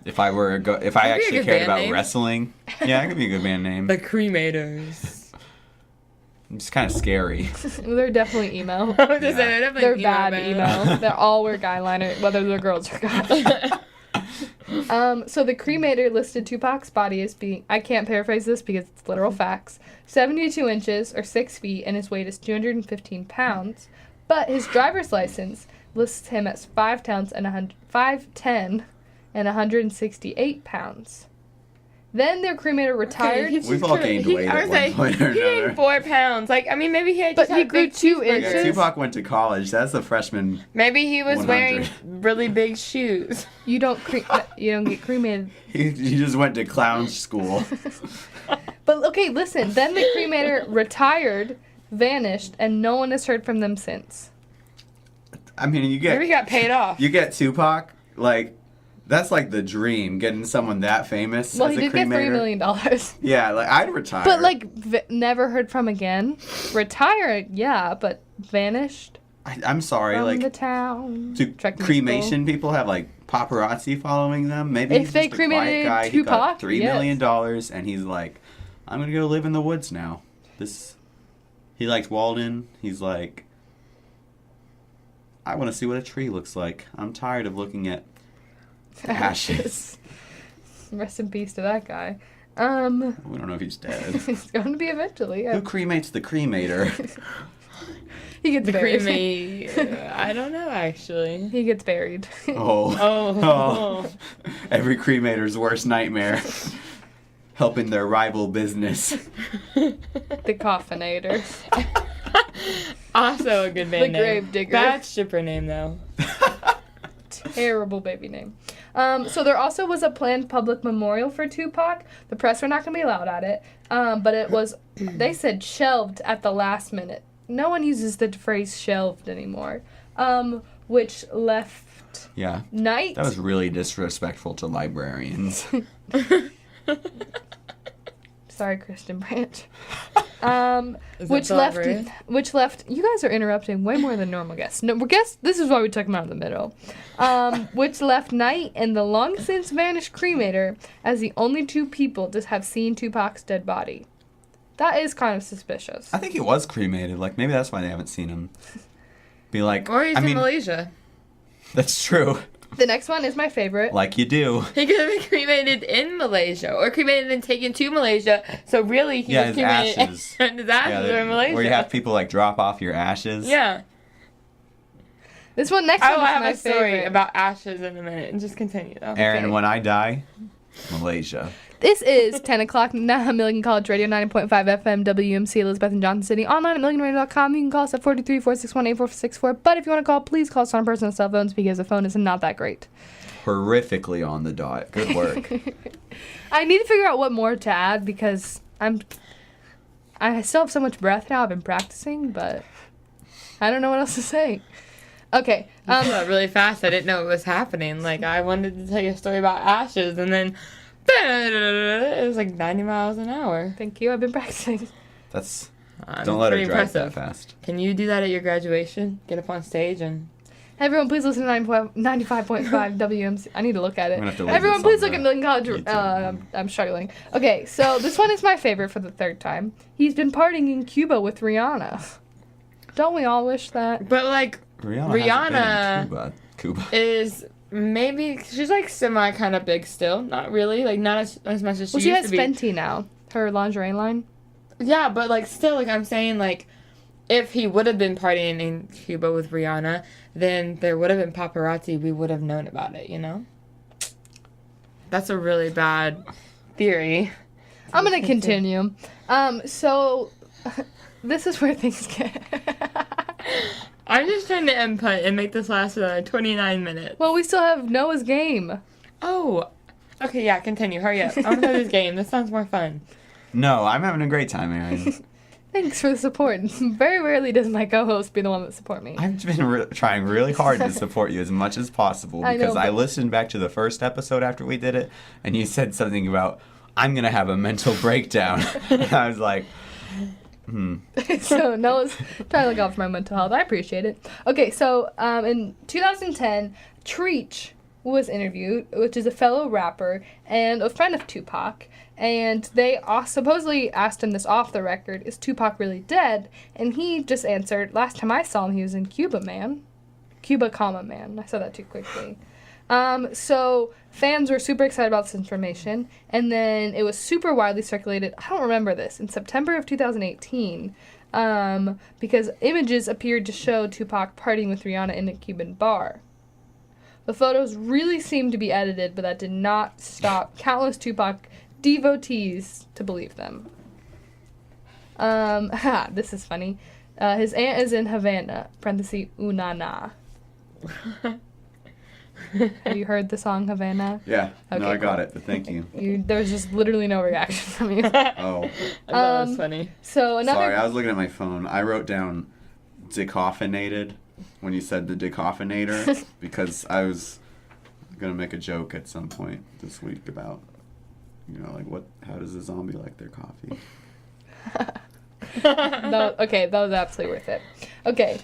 Speaker 1: If I actually
Speaker 3: good
Speaker 1: cared
Speaker 3: band
Speaker 1: about
Speaker 3: name.
Speaker 1: wrestling, yeah, it could be a good band name.
Speaker 3: The Cremators.
Speaker 1: It's kind of scary.
Speaker 2: They're definitely emo.
Speaker 3: I was just saying, they're definitely
Speaker 2: They're
Speaker 3: emo
Speaker 2: bad
Speaker 3: band.
Speaker 2: emo. They all wear guy liner, whether they're girls or guys. So the cremator listed Tupac's body as being, I can't paraphrase this because it's literal facts, 72 inches or 6 feet, and his weight is 215 pounds. But his driver's license lists him as 5'10" and 168 pounds. Then their cremator retired.
Speaker 3: Okay,
Speaker 1: We've all gained weight at one point or
Speaker 3: he
Speaker 1: another.
Speaker 3: gained 4 pounds. Maybe he had
Speaker 2: But
Speaker 3: just
Speaker 2: he
Speaker 3: had a
Speaker 2: grew
Speaker 3: big
Speaker 2: 2
Speaker 3: cheeseburger.
Speaker 2: inches.
Speaker 1: Yeah, Tupac went to college. That's the freshman.
Speaker 3: Maybe he was
Speaker 1: 100.
Speaker 3: wearing really big shoes.
Speaker 2: You don't get cremated.
Speaker 1: He just went to clown school.
Speaker 2: But okay, listen. Then the cremator retired, vanished, and no one has heard from them since.
Speaker 1: I mean,
Speaker 3: Maybe he got paid off.
Speaker 1: You get Tupac, that's the dream, getting someone that famous
Speaker 2: Well,
Speaker 1: as
Speaker 2: he
Speaker 1: a
Speaker 2: did get
Speaker 1: cremator.
Speaker 2: $3 million.
Speaker 1: Yeah, I'd retire.
Speaker 2: But never heard from again. Retired, yeah, but vanished
Speaker 1: I'm sorry,
Speaker 2: from the town.
Speaker 1: do
Speaker 2: Trek
Speaker 1: cremation people have paparazzi following them? Maybe
Speaker 2: If
Speaker 1: he's
Speaker 2: they
Speaker 1: just a quiet
Speaker 2: cremated
Speaker 1: guy who got
Speaker 2: Tupac,
Speaker 1: $3
Speaker 2: yes.
Speaker 1: million and he's like, I'm gonna go live in the woods now. He likes Walden. He's like, I want to see what a tree looks like. I'm tired of looking at ashes.
Speaker 2: Rest in peace to that guy.
Speaker 1: We don't know if he's dead.
Speaker 2: He's going to be eventually.
Speaker 1: Who cremates the cremator?
Speaker 2: He gets
Speaker 3: The
Speaker 2: buried.
Speaker 3: I don't know, actually.
Speaker 2: He gets buried.
Speaker 3: Oh.
Speaker 1: Every cremator's worst nightmare. Helping their rival business.
Speaker 2: The coffinator.
Speaker 3: Also a good band
Speaker 2: The
Speaker 3: name.
Speaker 2: grave digger.
Speaker 3: Bad stripper name, though.
Speaker 2: Terrible baby name. So there also was a planned public memorial for Tupac. The press were not going to be allowed at it. But it was, they said, shelved at the last minute. No one uses the phrase shelved anymore. Which left
Speaker 1: Yeah.
Speaker 2: Knight.
Speaker 1: That was really disrespectful to librarians.
Speaker 2: Sorry, Kristen Branch.
Speaker 3: Is
Speaker 2: Which
Speaker 3: that
Speaker 2: left,
Speaker 3: librarian?
Speaker 2: you guys are interrupting way more than normal guests. No, this is why we took them out of the middle. Which left Knight and the long since vanished cremator as the only two people to have seen Tupac's dead body. That is kind of suspicious.
Speaker 1: I think he was cremated. Maybe that's why they haven't seen him. Be like,
Speaker 3: Or he's in Malaysia.
Speaker 1: That's true.
Speaker 2: The next one is my favorite.
Speaker 1: Like you do.
Speaker 3: He could have been cremated in Malaysia, or cremated and taken to Malaysia. So really, he was
Speaker 1: his
Speaker 3: cremated
Speaker 1: ashes.
Speaker 3: and his ashes were in Malaysia.
Speaker 1: Where you have people drop off your ashes.
Speaker 3: Yeah.
Speaker 2: This one next
Speaker 3: I
Speaker 2: one
Speaker 3: will
Speaker 2: is
Speaker 3: have
Speaker 2: my
Speaker 3: a story
Speaker 2: favorite.
Speaker 3: about ashes in a minute, and just continue though.
Speaker 1: Aaron,
Speaker 2: Okay.
Speaker 1: when I die, Malaysia.
Speaker 2: This is 10 o'clock now, Milligan College Radio, 90.5 FM, WMC, Elizabeth and Johnson City. Online at milliganradio.com. You can call us at 423-461-8464. But if you want to call, please call us on personal cell phones because the phone is not that great.
Speaker 1: Horrifically on the dot. Good work.
Speaker 2: I need to figure out what more to add because I still have so much breath now. I've been practicing, but I don't know what else to say. Okay.
Speaker 3: You said that really fast. I didn't know it was happening. Like, I wanted to tell you a story about ashes, and then it was like 90 miles an hour.
Speaker 2: Thank you. I've been practicing.
Speaker 1: That's... Don't let her drive
Speaker 3: impressive.
Speaker 1: that fast.
Speaker 3: Can you do that at your graduation? Get up on stage and...
Speaker 2: Everyone, please listen to 95.5 WMC. I need to look at it.
Speaker 1: I'm gonna have to leave
Speaker 2: Everyone,
Speaker 1: this on
Speaker 2: please look
Speaker 1: the
Speaker 2: at Milligan College.
Speaker 1: YouTube.
Speaker 2: I'm struggling. Okay, so this one is my favorite for the third time. He's been partying in Cuba with Rihanna. Don't we all wish that?
Speaker 3: But, like,
Speaker 1: Rihanna hasn't been in Cuba.
Speaker 3: is maybe... She's, like, semi kind of big still. Not really. Like, not as much as she
Speaker 2: Well, she
Speaker 3: used
Speaker 2: has
Speaker 3: to be.
Speaker 2: Fenty now. Her lingerie line.
Speaker 3: Yeah, but, like, still, like, I'm saying, like, if he would have been partying in Cuba with Rihanna, then there would have been paparazzi. We would have known about it, you know? That's a really bad theory.
Speaker 2: I'm going to continue. So, this is where things get...
Speaker 3: I'm just trying to input and make this last another 29 minutes.
Speaker 2: Well, we still have Noah's game.
Speaker 3: Oh, okay, yeah, continue. Hurry up. I want to play this game. This sounds more fun.
Speaker 1: No, I'm having a great time, Aaron.
Speaker 2: Thanks for the support. Very rarely does my co-host be the one that support me.
Speaker 1: I've been trying really hard to support you as much as possible because I listened back to the first episode after we did it, and you said something about, I'm going to have a mental breakdown. And I was like,
Speaker 2: So Noah's trying to look out for my mental health. I appreciate it. Okay, so in 2010, Treach was interviewed, which is a fellow rapper and a friend of Tupac. And they supposedly asked him this off the record, is Tupac really dead? And he just answered, last time I saw him, he was in Cuba, man. Cuba, man. I said that too quickly. So fans were super excited about this information. And then it was super widely circulated, I don't remember this, in September of 2018. Because images appeared to show Tupac partying with Rihanna in a Cuban bar. The photos really seemed to be edited, but that did not stop countless Tupac devotees to believe them. This is funny. His aunt is in Havana, parentheses, Unana. Have you heard the song Havana?
Speaker 1: yeah,
Speaker 2: Okay,
Speaker 1: no, I got
Speaker 2: cool.
Speaker 1: it, but thank you.
Speaker 2: There's just literally no reaction from you.
Speaker 1: Oh,
Speaker 3: I thought that was funny.
Speaker 2: So another...
Speaker 1: sorry, I was looking at my phone. I wrote down decaffeinated when you said the decaffeinator because I was going to make a joke at some point this week about, like, how does a zombie like their coffee?
Speaker 2: Okay, that was absolutely worth it. Okay,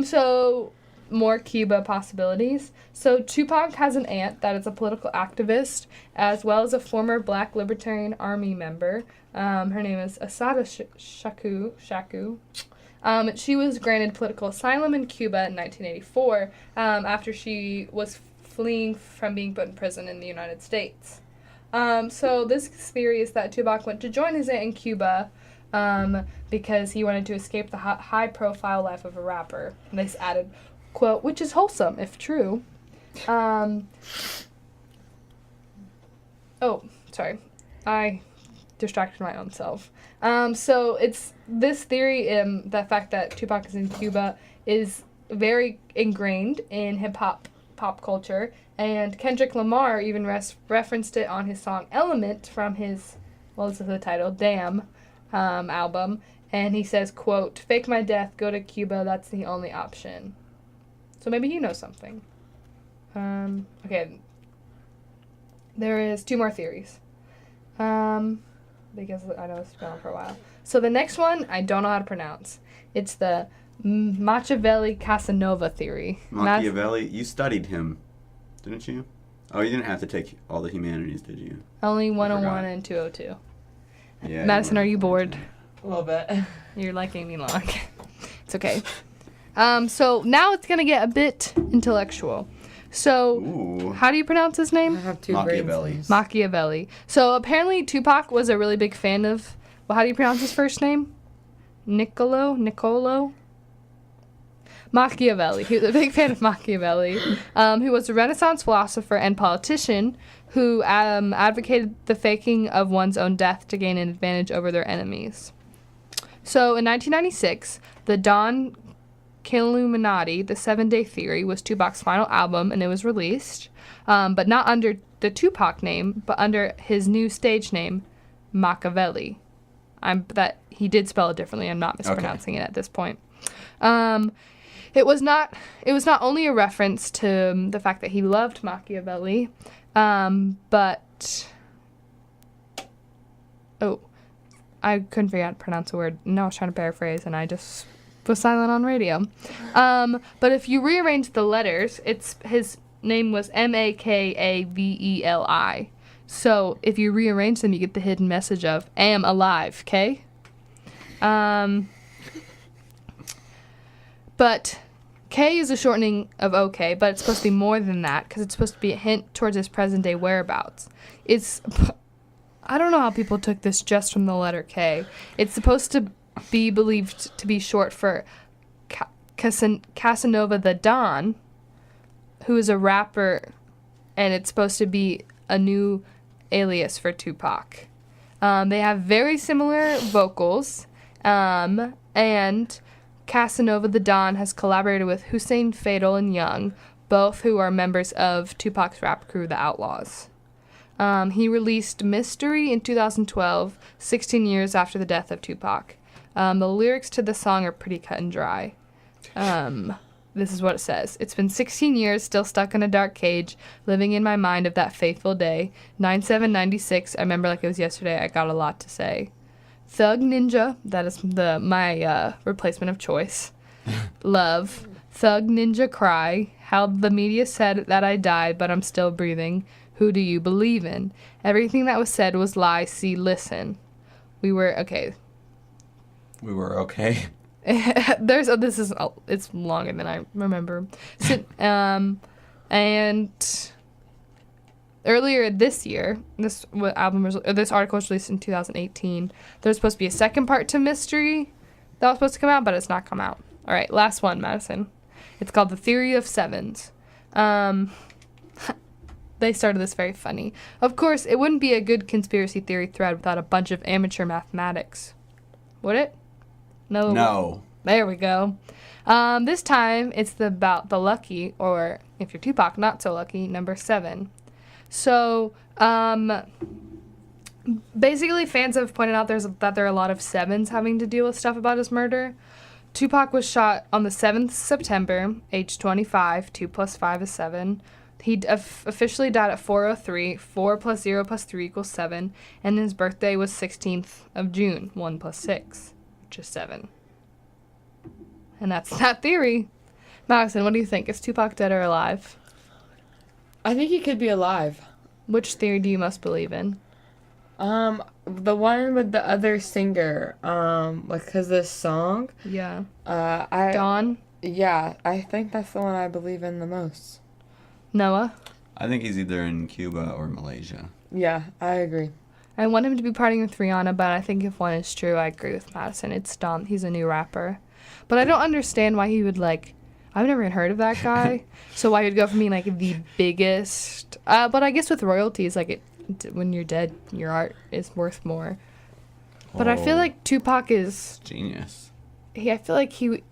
Speaker 2: so more Cuba possibilities. So Tupac has an aunt that is a political activist, as well as a former Black Libertarian Army member. Her name is Asada Shaku. She was granted political asylum in Cuba in 1984 after she was fleeing from being put in prison in the United States. So this theory is that Tupac went to join his aunt in Cuba because he wanted to escape the high-profile life of a rapper. And they added, quote, which is wholesome, if true. Oh, sorry. I distracted my own self. So it's this theory, the fact that Tupac is in Cuba is very ingrained in hip-hop pop culture, and Kendrick Lamar even referenced it on his song Element from his, well, this is the title, Damn album, and he says, quote, fake my death, go to Cuba, that's the only option. So maybe you know something. Okay. There is 2 more theories. Because I know it's been on for a while. So the next one, I don't know how to pronounce. It's the Machiavelli-Casanova theory.
Speaker 1: Machiavelli, you studied him, didn't you? Oh, you didn't have to take all the humanities, did you?
Speaker 2: Only 101 and 202.
Speaker 1: Yeah.
Speaker 2: Madison, are you bored?
Speaker 3: A little bit.
Speaker 2: You're liking me long. It's okay. So now it's going to get a bit intellectual. So,
Speaker 1: Ooh.
Speaker 2: how do you pronounce his name?
Speaker 3: I have 2
Speaker 1: Machiavelli.
Speaker 3: brain cells.
Speaker 2: Machiavelli. So apparently Tupac was a really big fan of, well, how do you pronounce his first name? Niccolo? Machiavelli. He was a big fan of Machiavelli, who was a Renaissance philosopher and politician who advocated the faking of one's own death to gain an advantage over their enemies. So in 1996, the Don Killuminati, The 7-Day Theory, was Tupac's final album, and it was released, but not under the Tupac name, but under his new stage name, Machiavelli. That he did spell it differently. I'm not mispronouncing it at this point. It was not only a reference to the fact that he loved Machiavelli, but I couldn't figure out how to pronounce a word. No, I was trying to paraphrase, and I just was silent on radio. But if you rearrange the letters, his name was Makaveli. So if you rearrange them, you get the hidden message of "Am alive." Okay. But K is a shortening of OK, but it's supposed to be more than that because it's supposed to be a hint towards his present-day whereabouts. I don't know how people took this just from the letter K. It's supposed to be believed to be short for Casanova the Don, who is a rapper, and it's supposed to be a new alias for Tupac. They have very similar vocals, and Casanova the Don has collaborated with Hussein Fatal and Young, both who are members of Tupac's rap crew, The Outlaws. He released Mystery in 2012, 16 years after the death of Tupac. The lyrics to the song are pretty cut and dry. This is what it says. It's been 16 years, still stuck in a dark cage, living in my mind of that fateful day. 9/7/96, I remember like it was yesterday, I got a lot to say. Thug Ninja, that is my replacement of choice. Love. Thug Ninja Cry. How the media said that I died, but I'm still breathing. Who do you believe in? Everything that was said was lie. See, listen. We were okay.
Speaker 1: We were okay.
Speaker 2: It's longer than I remember. So, and earlier this year, this article was released in 2018. There's supposed to be a second part to Mystery that was supposed to come out, but it's not come out. All right, last one, Madison. It's called The Theory of Sevens. They started this very funny. Of course, it wouldn't be a good conspiracy theory thread without a bunch of amateur mathematics. Would it? No.
Speaker 1: No.
Speaker 2: There we go. This time, it's about the lucky, or if you're Tupac, not so lucky, number 7. So, basically, fans have pointed out that there are a lot of 7s having to deal with stuff about his murder. Tupac was shot on the 7th September, age 25. 2 plus 5 is 7. He officially died at 4:03. 4 plus 0 plus 3 equals 7. And his birthday was 16th of June. 1 plus 6, which is 7. And that's that theory. Madison, what do you think? Is Tupac dead or alive?
Speaker 3: I think he could be alive.
Speaker 2: Which theory do you most believe in?
Speaker 3: The one with the other singer, because this song.
Speaker 2: Yeah.
Speaker 3: Dawn? Yeah, I think that's the one I believe in the most.
Speaker 2: Noah?
Speaker 1: I think he's either in Cuba or Malaysia.
Speaker 3: Yeah, I agree.
Speaker 2: I want him to be partying with Rihanna, but I think if one is true, I agree with Madison. It's Don. He's a new rapper. But I don't understand why he would, I've never even heard of that guy. So why he would go from being, the biggest. But I guess with royalties, when you're dead, your art is worth more. But I feel like Tupac is...
Speaker 1: Genius.
Speaker 2: I feel like he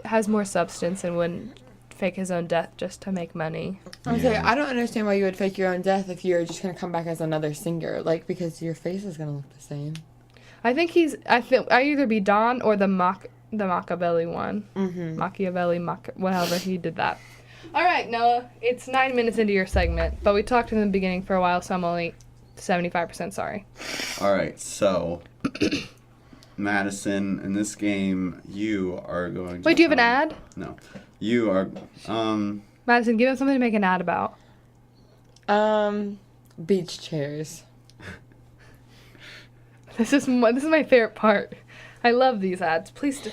Speaker 2: has more substance and wouldn't fake his own death just to make money.
Speaker 3: Okay, I don't understand why you would fake your own death if you're just going to come back as another singer. Because your face is going to look the same. I
Speaker 2: think I either be Don or the Machiavelli one.
Speaker 3: Mm-hmm.
Speaker 2: Machiavelli, whatever, he did that. All right, Noah, it's 9 minutes into your segment, but we talked in the beginning for a while, so I'm only 75% sorry.
Speaker 1: All right, so Madison, in this game, you are going to...
Speaker 2: Wait, do you have an ad?
Speaker 1: No. You are...
Speaker 2: Madison, give him something to make an ad about.
Speaker 3: Beach chairs.
Speaker 2: This is my favorite part. I love these ads. Please do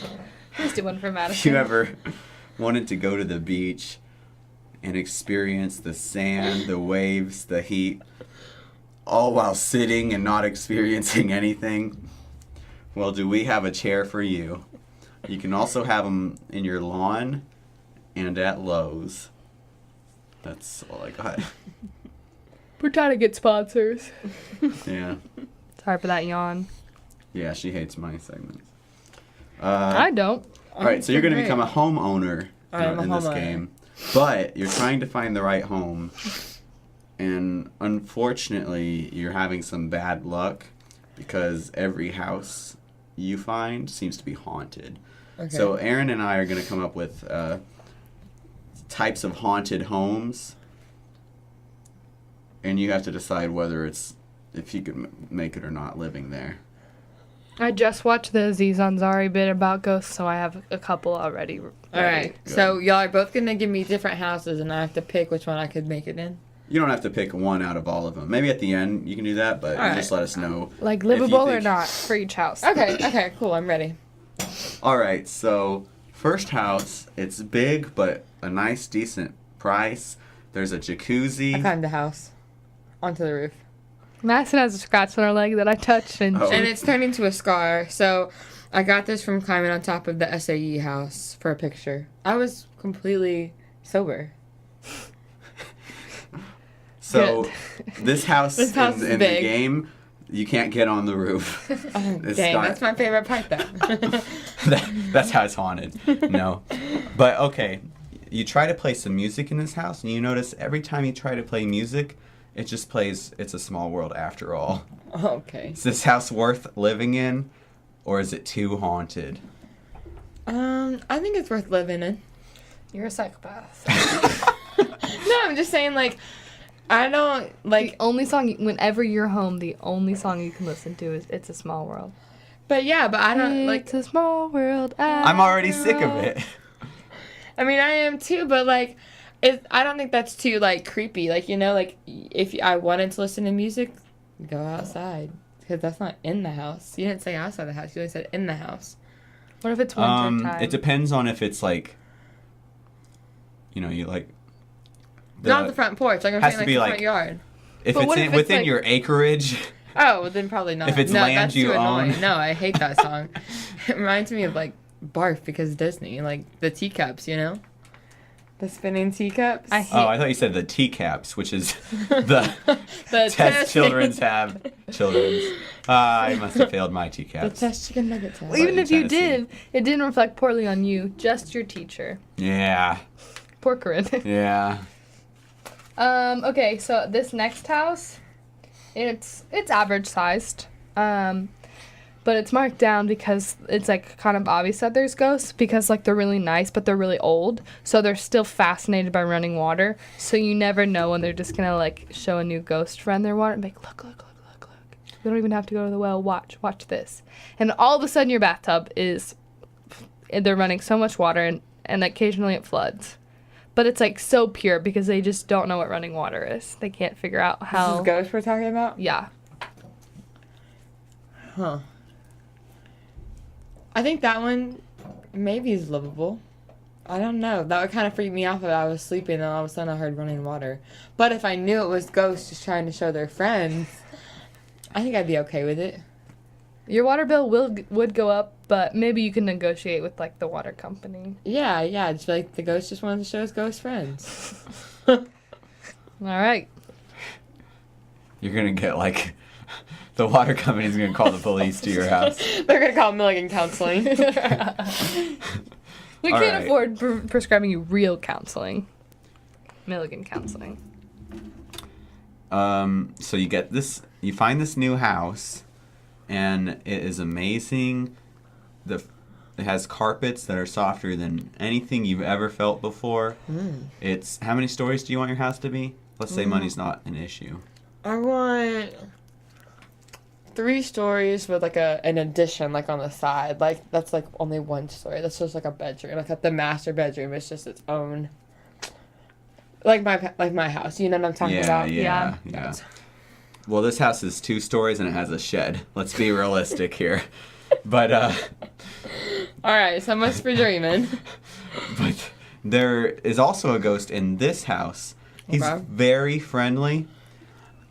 Speaker 2: one for Madison.
Speaker 1: If you ever wanted to go to the beach and experience the sand, the waves, the heat, all while sitting and not experiencing anything, well, do we have a chair for you. You can also have them in your lawn and at Lowe's. That's all I got.
Speaker 2: We're trying to get sponsors.
Speaker 1: Yeah.
Speaker 2: Sorry for that yawn.
Speaker 1: Yeah, she hates my segments.
Speaker 2: I don't.
Speaker 1: All right, so you're going to become a homeowner in this
Speaker 3: homeowner.
Speaker 1: game. But you're trying to find the right home. And unfortunately, you're having some bad luck because every house you find seems to be haunted.
Speaker 3: Okay.
Speaker 1: So Aaron and I are going to come up with types of haunted homes, and you have to decide whether if you could make it or not living there.
Speaker 2: I just watched the Aziz Ansari bit about ghosts, so I have a couple already.
Speaker 3: All right.
Speaker 1: Good.
Speaker 3: So y'all are both gonna give me different houses, and I have to pick which one I could make it in.
Speaker 1: You don't have to pick one out of all of them. Maybe at the end you can do that, but
Speaker 3: All
Speaker 1: just
Speaker 3: right.
Speaker 1: let us know.
Speaker 2: Like
Speaker 1: if you
Speaker 2: livable or
Speaker 1: think-
Speaker 2: not for each house.
Speaker 3: Okay, cool. I'm ready.
Speaker 1: All right, so first house, it's big but a nice, decent price. There's a jacuzzi.
Speaker 3: I climbed the house onto the roof,
Speaker 2: Madison has a scratch on her leg that I touched, and
Speaker 1: Oh.
Speaker 3: and it's turned into a scar. So I got this from climbing on top of the SAE house for a picture. I was completely sober.
Speaker 1: So
Speaker 2: Good.
Speaker 1: this house,
Speaker 3: This house is
Speaker 1: in the
Speaker 3: big.
Speaker 1: game, you can't get on the roof.
Speaker 3: Oh,
Speaker 1: It's
Speaker 3: dang,
Speaker 1: not-
Speaker 3: that's my favorite part, though.
Speaker 1: That's how it's haunted. No. But okay, you try to play some music in this house, and you notice every time you try to play music, it just plays It's a Small World After All.
Speaker 3: Okay.
Speaker 1: Is this house worth living in, or is it too haunted?
Speaker 3: I think it's worth living in.
Speaker 2: you're a psychopath.
Speaker 3: No, I'm just saying, like, I don't, like,
Speaker 2: The only song, whenever you're home, the only song you can listen to is "It's a Small World."
Speaker 3: but yeah, but I don't, like,
Speaker 2: It's a small world.
Speaker 1: I'm already sick of
Speaker 2: after all.
Speaker 1: it.
Speaker 3: I mean, I am too, but, like, I don't think that's too, like, creepy. Like, you know, like, if I wanted to listen to music, go outside. Because that's not in the house. You didn't say outside the house. You only said in the house.
Speaker 2: What if it's winter time?
Speaker 1: It depends on if it's like, you know, you like.
Speaker 3: Not the front porch. Like, I'm
Speaker 1: has
Speaker 3: saying,
Speaker 1: to
Speaker 3: like,
Speaker 1: be,
Speaker 3: the
Speaker 1: like-
Speaker 3: front yard.
Speaker 1: If
Speaker 2: But
Speaker 1: it's
Speaker 2: what if it's,
Speaker 1: within
Speaker 2: like-
Speaker 1: your acreage.
Speaker 3: Oh, well, then probably not.
Speaker 1: If it's
Speaker 3: no,
Speaker 1: land
Speaker 3: that's
Speaker 1: you
Speaker 3: too
Speaker 1: own.
Speaker 3: annoying. No, I hate that song. It reminds me of, like, Barf because Disney. Like, the teacups, you know? The spinning teacups.
Speaker 2: I hate.
Speaker 1: Oh, I thought you said the teacaps, which is the
Speaker 3: the
Speaker 1: test children's have. Children's. I must have failed my
Speaker 3: The
Speaker 1: teacaps.
Speaker 3: test chicken nugget test.
Speaker 2: Well, even
Speaker 1: in
Speaker 2: if you
Speaker 1: Tennessee.
Speaker 2: did, it didn't reflect poorly on you. Just your teacher.
Speaker 1: Yeah.
Speaker 2: Poor Corinne.
Speaker 1: Yeah.
Speaker 2: Okay, so this next house, it's average sized. But it's marked down because it's like kind of obvious that there's ghosts because like they're really nice, but they're really old. So they're still fascinated by running water. So you never know when they're just gonna like show a new ghost friend their water and be like, look. We don't even have to go to the well. Watch this. And all of a sudden your bathtub they're running so much water and occasionally it floods. But it's like so pure because they just don't know what running water is. They can't figure out
Speaker 3: This
Speaker 2: how.
Speaker 3: is ghost we're talking about?
Speaker 2: Yeah.
Speaker 3: Huh. I think that one maybe is livable. I don't know. That would kind of freak me out if I was sleeping and all of a sudden I heard running water. But if I knew it was ghosts just trying to show their friends, I think I'd be okay with it.
Speaker 2: Your water bill would go up, but maybe you can negotiate with like the water company.
Speaker 3: Yeah. It's like the ghost just wanted to show his ghost friends.
Speaker 2: All right.
Speaker 1: You're going to get like. The water company's going to call the police to your house.
Speaker 3: They're going to call Milligan Counseling.
Speaker 2: We
Speaker 1: All
Speaker 2: can't
Speaker 1: right.
Speaker 2: afford prescribing you real counseling. Milligan Counseling.
Speaker 1: So you find this new house, and it is amazing. It has carpets that are softer than anything you've ever felt before. It's how many stories do you want your house to be? Let's say money's not an issue.
Speaker 3: I want 3 stories with like an addition like on the side. Like that's like only 1 story. That's just like a bedroom. Like the master bedroom is just its own. Like my house. You know what I'm talking about?
Speaker 1: Yeah.
Speaker 3: That's-
Speaker 1: Well, this house is 2 stories and it has a shed. Let's be realistic here. But
Speaker 3: All right, so much for dreaming.
Speaker 1: but there is also a ghost in this house. He's
Speaker 3: Okay.
Speaker 1: very friendly.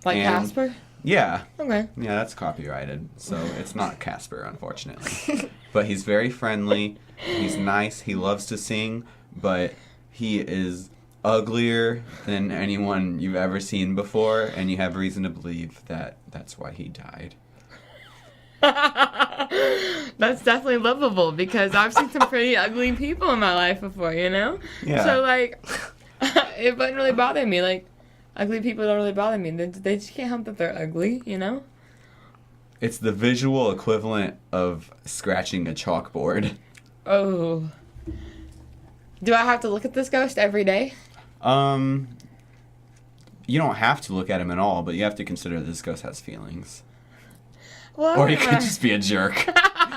Speaker 3: Like
Speaker 1: And-
Speaker 3: Casper?
Speaker 1: Yeah.
Speaker 3: Okay.
Speaker 1: Yeah, that's copyrighted, so it's not Casper, unfortunately. But he's very friendly, he's nice, he loves to sing, but he is uglier than anyone you've ever seen before, and you have reason to believe that that's why he died.
Speaker 3: That's definitely livable because I've seen some pretty ugly people in my life before, you know?
Speaker 1: Yeah.
Speaker 3: So, like, it wouldn't really bother me. Like, ugly people don't really bother me. They just can't help that they're ugly, you know?
Speaker 1: It's the visual equivalent of scratching a chalkboard.
Speaker 3: Oh. Do I have to look at this ghost every day?
Speaker 1: You don't have to look at him at all, but you have to consider this ghost has feelings.
Speaker 3: Well,
Speaker 1: Or he could just be a jerk.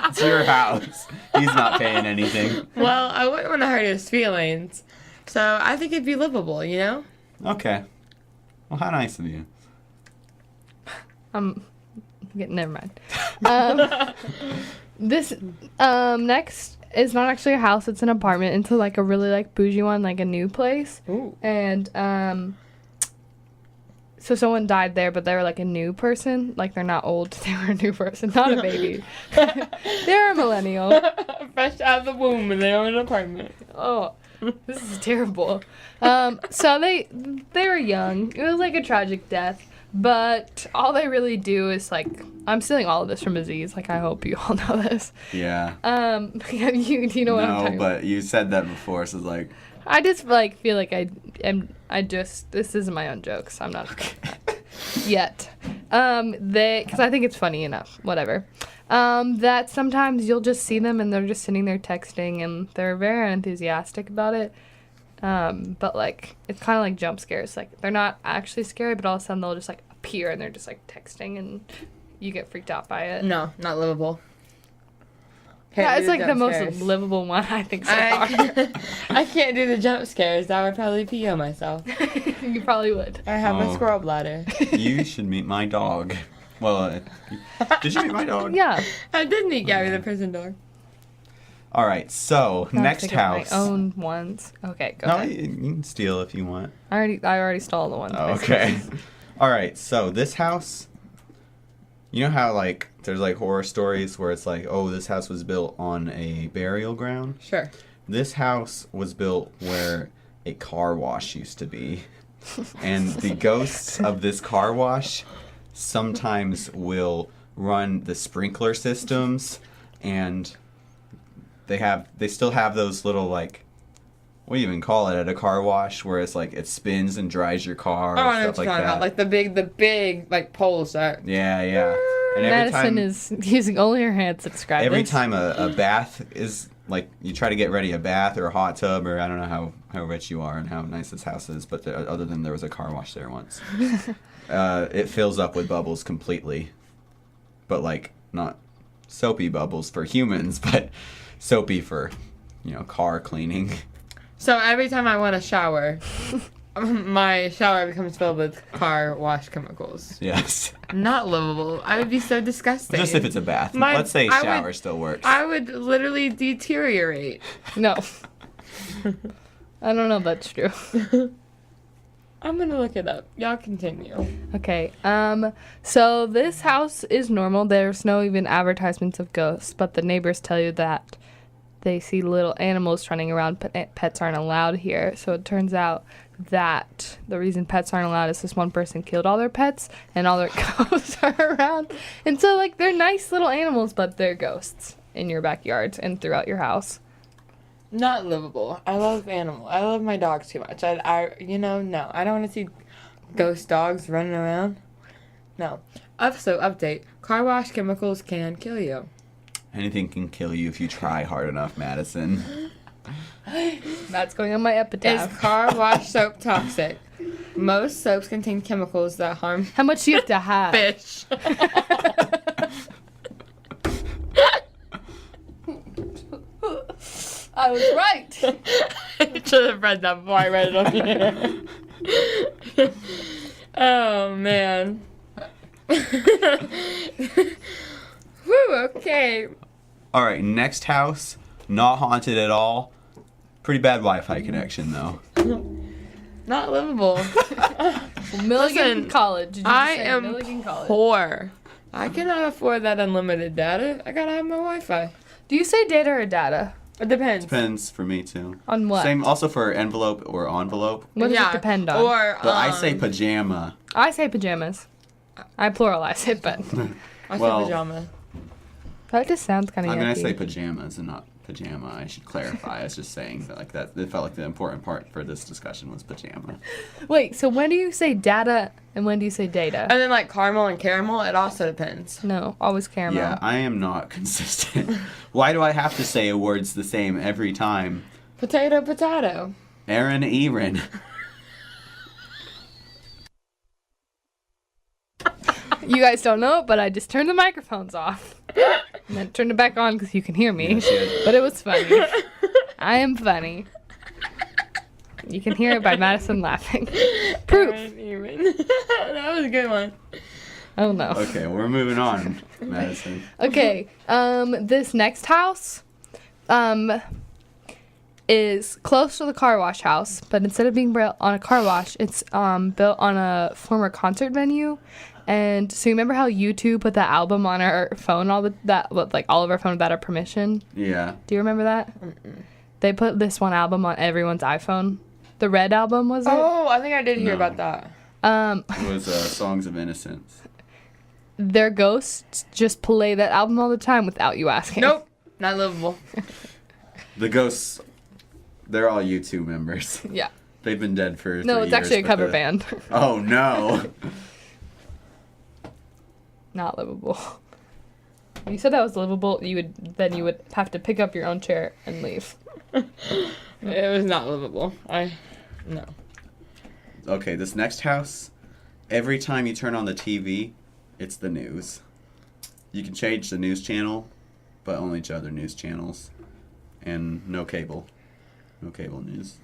Speaker 1: It's your house. He's not paying anything.
Speaker 3: Well, I wouldn't want to hurt his feelings. So I think it'd be livable, you know?
Speaker 1: Okay. Well, how nice of you.
Speaker 2: Never mind. This next is not actually a house, it's an apartment. It's like a really like bougie one, like a new place.
Speaker 3: Ooh.
Speaker 2: And so someone died there, but they were like a new person. Like they're not old, they were a new person, not a baby. They're a millennial.
Speaker 3: Fresh out of the womb and they own an apartment.
Speaker 2: Oh, this is terrible. So they were young. It was like a tragic death. But all they really do is like, I'm stealing all of this from Aziz. Like I hope you all know this.
Speaker 1: Yeah.
Speaker 2: You know what I'm talking
Speaker 1: No,
Speaker 2: about.
Speaker 1: but you said that before, so it's like...
Speaker 2: I just like feel like this isn't my own jokes. I'm not yet. Because I think it's funny enough. Whatever. That sometimes you'll just see them and they're just sitting there texting and they're very enthusiastic about it. But like it's kind of like jump scares. Like they're not actually scary, but all of a sudden they'll just like appear and they're just like texting and you get freaked out by it.
Speaker 3: No, not livable.
Speaker 2: Yeah, it's
Speaker 3: do
Speaker 2: like the most
Speaker 3: scares.
Speaker 2: livable one I think so far.
Speaker 3: I can't do the jump scares. I would probably pee on myself.
Speaker 2: You probably would.
Speaker 3: I have a
Speaker 1: Oh.
Speaker 3: squirrel bladder.
Speaker 1: You should meet my dog. Well, did you meet my dog?
Speaker 2: Yeah.
Speaker 3: I did meet Gabby the prison dog.
Speaker 1: All right, so
Speaker 2: Not
Speaker 1: next
Speaker 2: thinking of
Speaker 1: house.
Speaker 2: My own ones. Okay, go
Speaker 1: No,
Speaker 2: ahead.
Speaker 1: you can steal if you want.
Speaker 2: I already stole the ones.
Speaker 1: Oh, okay. All right, so this house, you know how like there's like horror stories where it's like, oh, this house was built on a burial ground?
Speaker 3: Sure.
Speaker 1: This house was built where a car wash used to be. And the ghosts of this car wash sometimes will run the sprinkler systems, and they still have those little like, what do you even call it at a car wash, where it's like it spins and dries your car
Speaker 3: Oh,
Speaker 1: or
Speaker 3: I know
Speaker 1: stuff
Speaker 3: what
Speaker 1: like
Speaker 3: you're talking
Speaker 1: that.
Speaker 3: about. Like the big like poles that.
Speaker 1: Yeah, yeah. And every
Speaker 2: Madison
Speaker 1: time,
Speaker 2: is using only her hands to describe
Speaker 1: every
Speaker 2: this.
Speaker 1: time a bath is like, you try to get ready a bath or a hot tub, or I don't know how rich you are and how nice this house is, but other than there was a car wash there once. It fills up with bubbles completely, but like not soapy bubbles for humans, but soapy for, car cleaning.
Speaker 3: So every time I want to shower, my shower becomes filled with car wash chemicals.
Speaker 1: Yes.
Speaker 3: Not livable. I would be so disgusting.
Speaker 1: Just if it's a bath.
Speaker 3: My-
Speaker 1: Let's say
Speaker 3: I
Speaker 1: shower
Speaker 3: would-
Speaker 1: still works.
Speaker 3: I would literally deteriorate.
Speaker 2: No. I don't know if that's true.
Speaker 3: I'm gonna look it up. Y'all continue.
Speaker 2: Okay. So this house is normal. There's no even advertisements of ghosts, but the neighbors tell you that they see little animals running around, but pets aren't allowed here. So it turns out that the reason pets aren't allowed is this one person killed all their pets and all their ghosts are around. And so like they're nice little animals, but they're ghosts in your backyard and throughout your house.
Speaker 3: Not livable. I love animals. I love my dogs too much. No. I don't want to see ghost dogs running around. No. Also, update. Car wash chemicals can kill you.
Speaker 1: Anything can kill you if you try hard enough, Madison.
Speaker 2: That's going on my
Speaker 3: Is
Speaker 2: epitaph.
Speaker 3: car wash soap toxic? Most soaps contain chemicals that harm
Speaker 2: How much do you have to have?
Speaker 3: fish.
Speaker 2: I was right.
Speaker 3: I should have read that before I read it on here. Oh, man. Whew, okay.
Speaker 1: All right, next house, not haunted at all. Pretty bad Wi-Fi connection, though.
Speaker 3: Not livable.
Speaker 2: Milligan
Speaker 3: Listen,
Speaker 2: College. Did you
Speaker 3: I
Speaker 2: say
Speaker 3: am
Speaker 2: Milligan College?
Speaker 3: poor. I cannot afford that unlimited data. I gotta have my Wi-Fi.
Speaker 2: Do you say data or data?
Speaker 3: It depends.
Speaker 1: Depends for me, too.
Speaker 2: On what?
Speaker 1: Same also for envelope or envelope.
Speaker 2: What does it depend on?
Speaker 3: Or,
Speaker 1: But I say pajama.
Speaker 2: I say pajamas. I pluralize it, but
Speaker 3: I say
Speaker 1: well,
Speaker 3: pajama.
Speaker 2: that just sounds kind of
Speaker 1: I mean, I
Speaker 2: yucky.
Speaker 1: say pajamas and not pajama. I should clarify. I was just saying that, like, that it felt like the important part for this discussion was pajama.
Speaker 2: Wait, so when do you say data and when do you say data?
Speaker 3: And then like caramel and caramel, it also depends.
Speaker 2: No, always caramel.
Speaker 1: Yeah, I am not consistent. Why do I have to say words the same every time?
Speaker 3: Potato, potato.
Speaker 1: Aaron, Erin.
Speaker 2: You guys don't know it, but I just turned the microphones off. And then turned it back on because you can hear me.
Speaker 1: Yes, yes.
Speaker 2: But it was funny. I am funny. You can hear it by Madison laughing. Proof.
Speaker 3: That was a good one.
Speaker 2: Oh no.
Speaker 1: Okay, we're moving on, Madison.
Speaker 2: Okay. This next house, is close to the car wash house, but instead of being built on a car wash, it's built on a former concert venue. And so you remember how U2 put that album on our phone, all of our phone without our permission?
Speaker 1: Yeah.
Speaker 2: Do you remember that? Mm-mm. They put this one album on everyone's iPhone. The Red album, was it?
Speaker 3: Oh, I think I did hear
Speaker 1: No.
Speaker 3: about that.
Speaker 1: It was Songs of Innocence.
Speaker 2: Their ghosts just play that album all the time without you asking.
Speaker 3: Nope, not livable.
Speaker 1: The Ghosts, they're all U2 members.
Speaker 2: Yeah.
Speaker 1: They've been dead for 3
Speaker 2: No, it's
Speaker 1: years,
Speaker 2: actually a
Speaker 1: but
Speaker 2: cover band.
Speaker 1: Oh, no.
Speaker 2: Not livable. You said that was livable, you would have to pick up your own chair and leave.
Speaker 3: It was not livable. No.
Speaker 1: Okay, this next house, every time you turn on the TV, it's the news. You can change the news channel, but only to other news channels. And no cable. No cable news.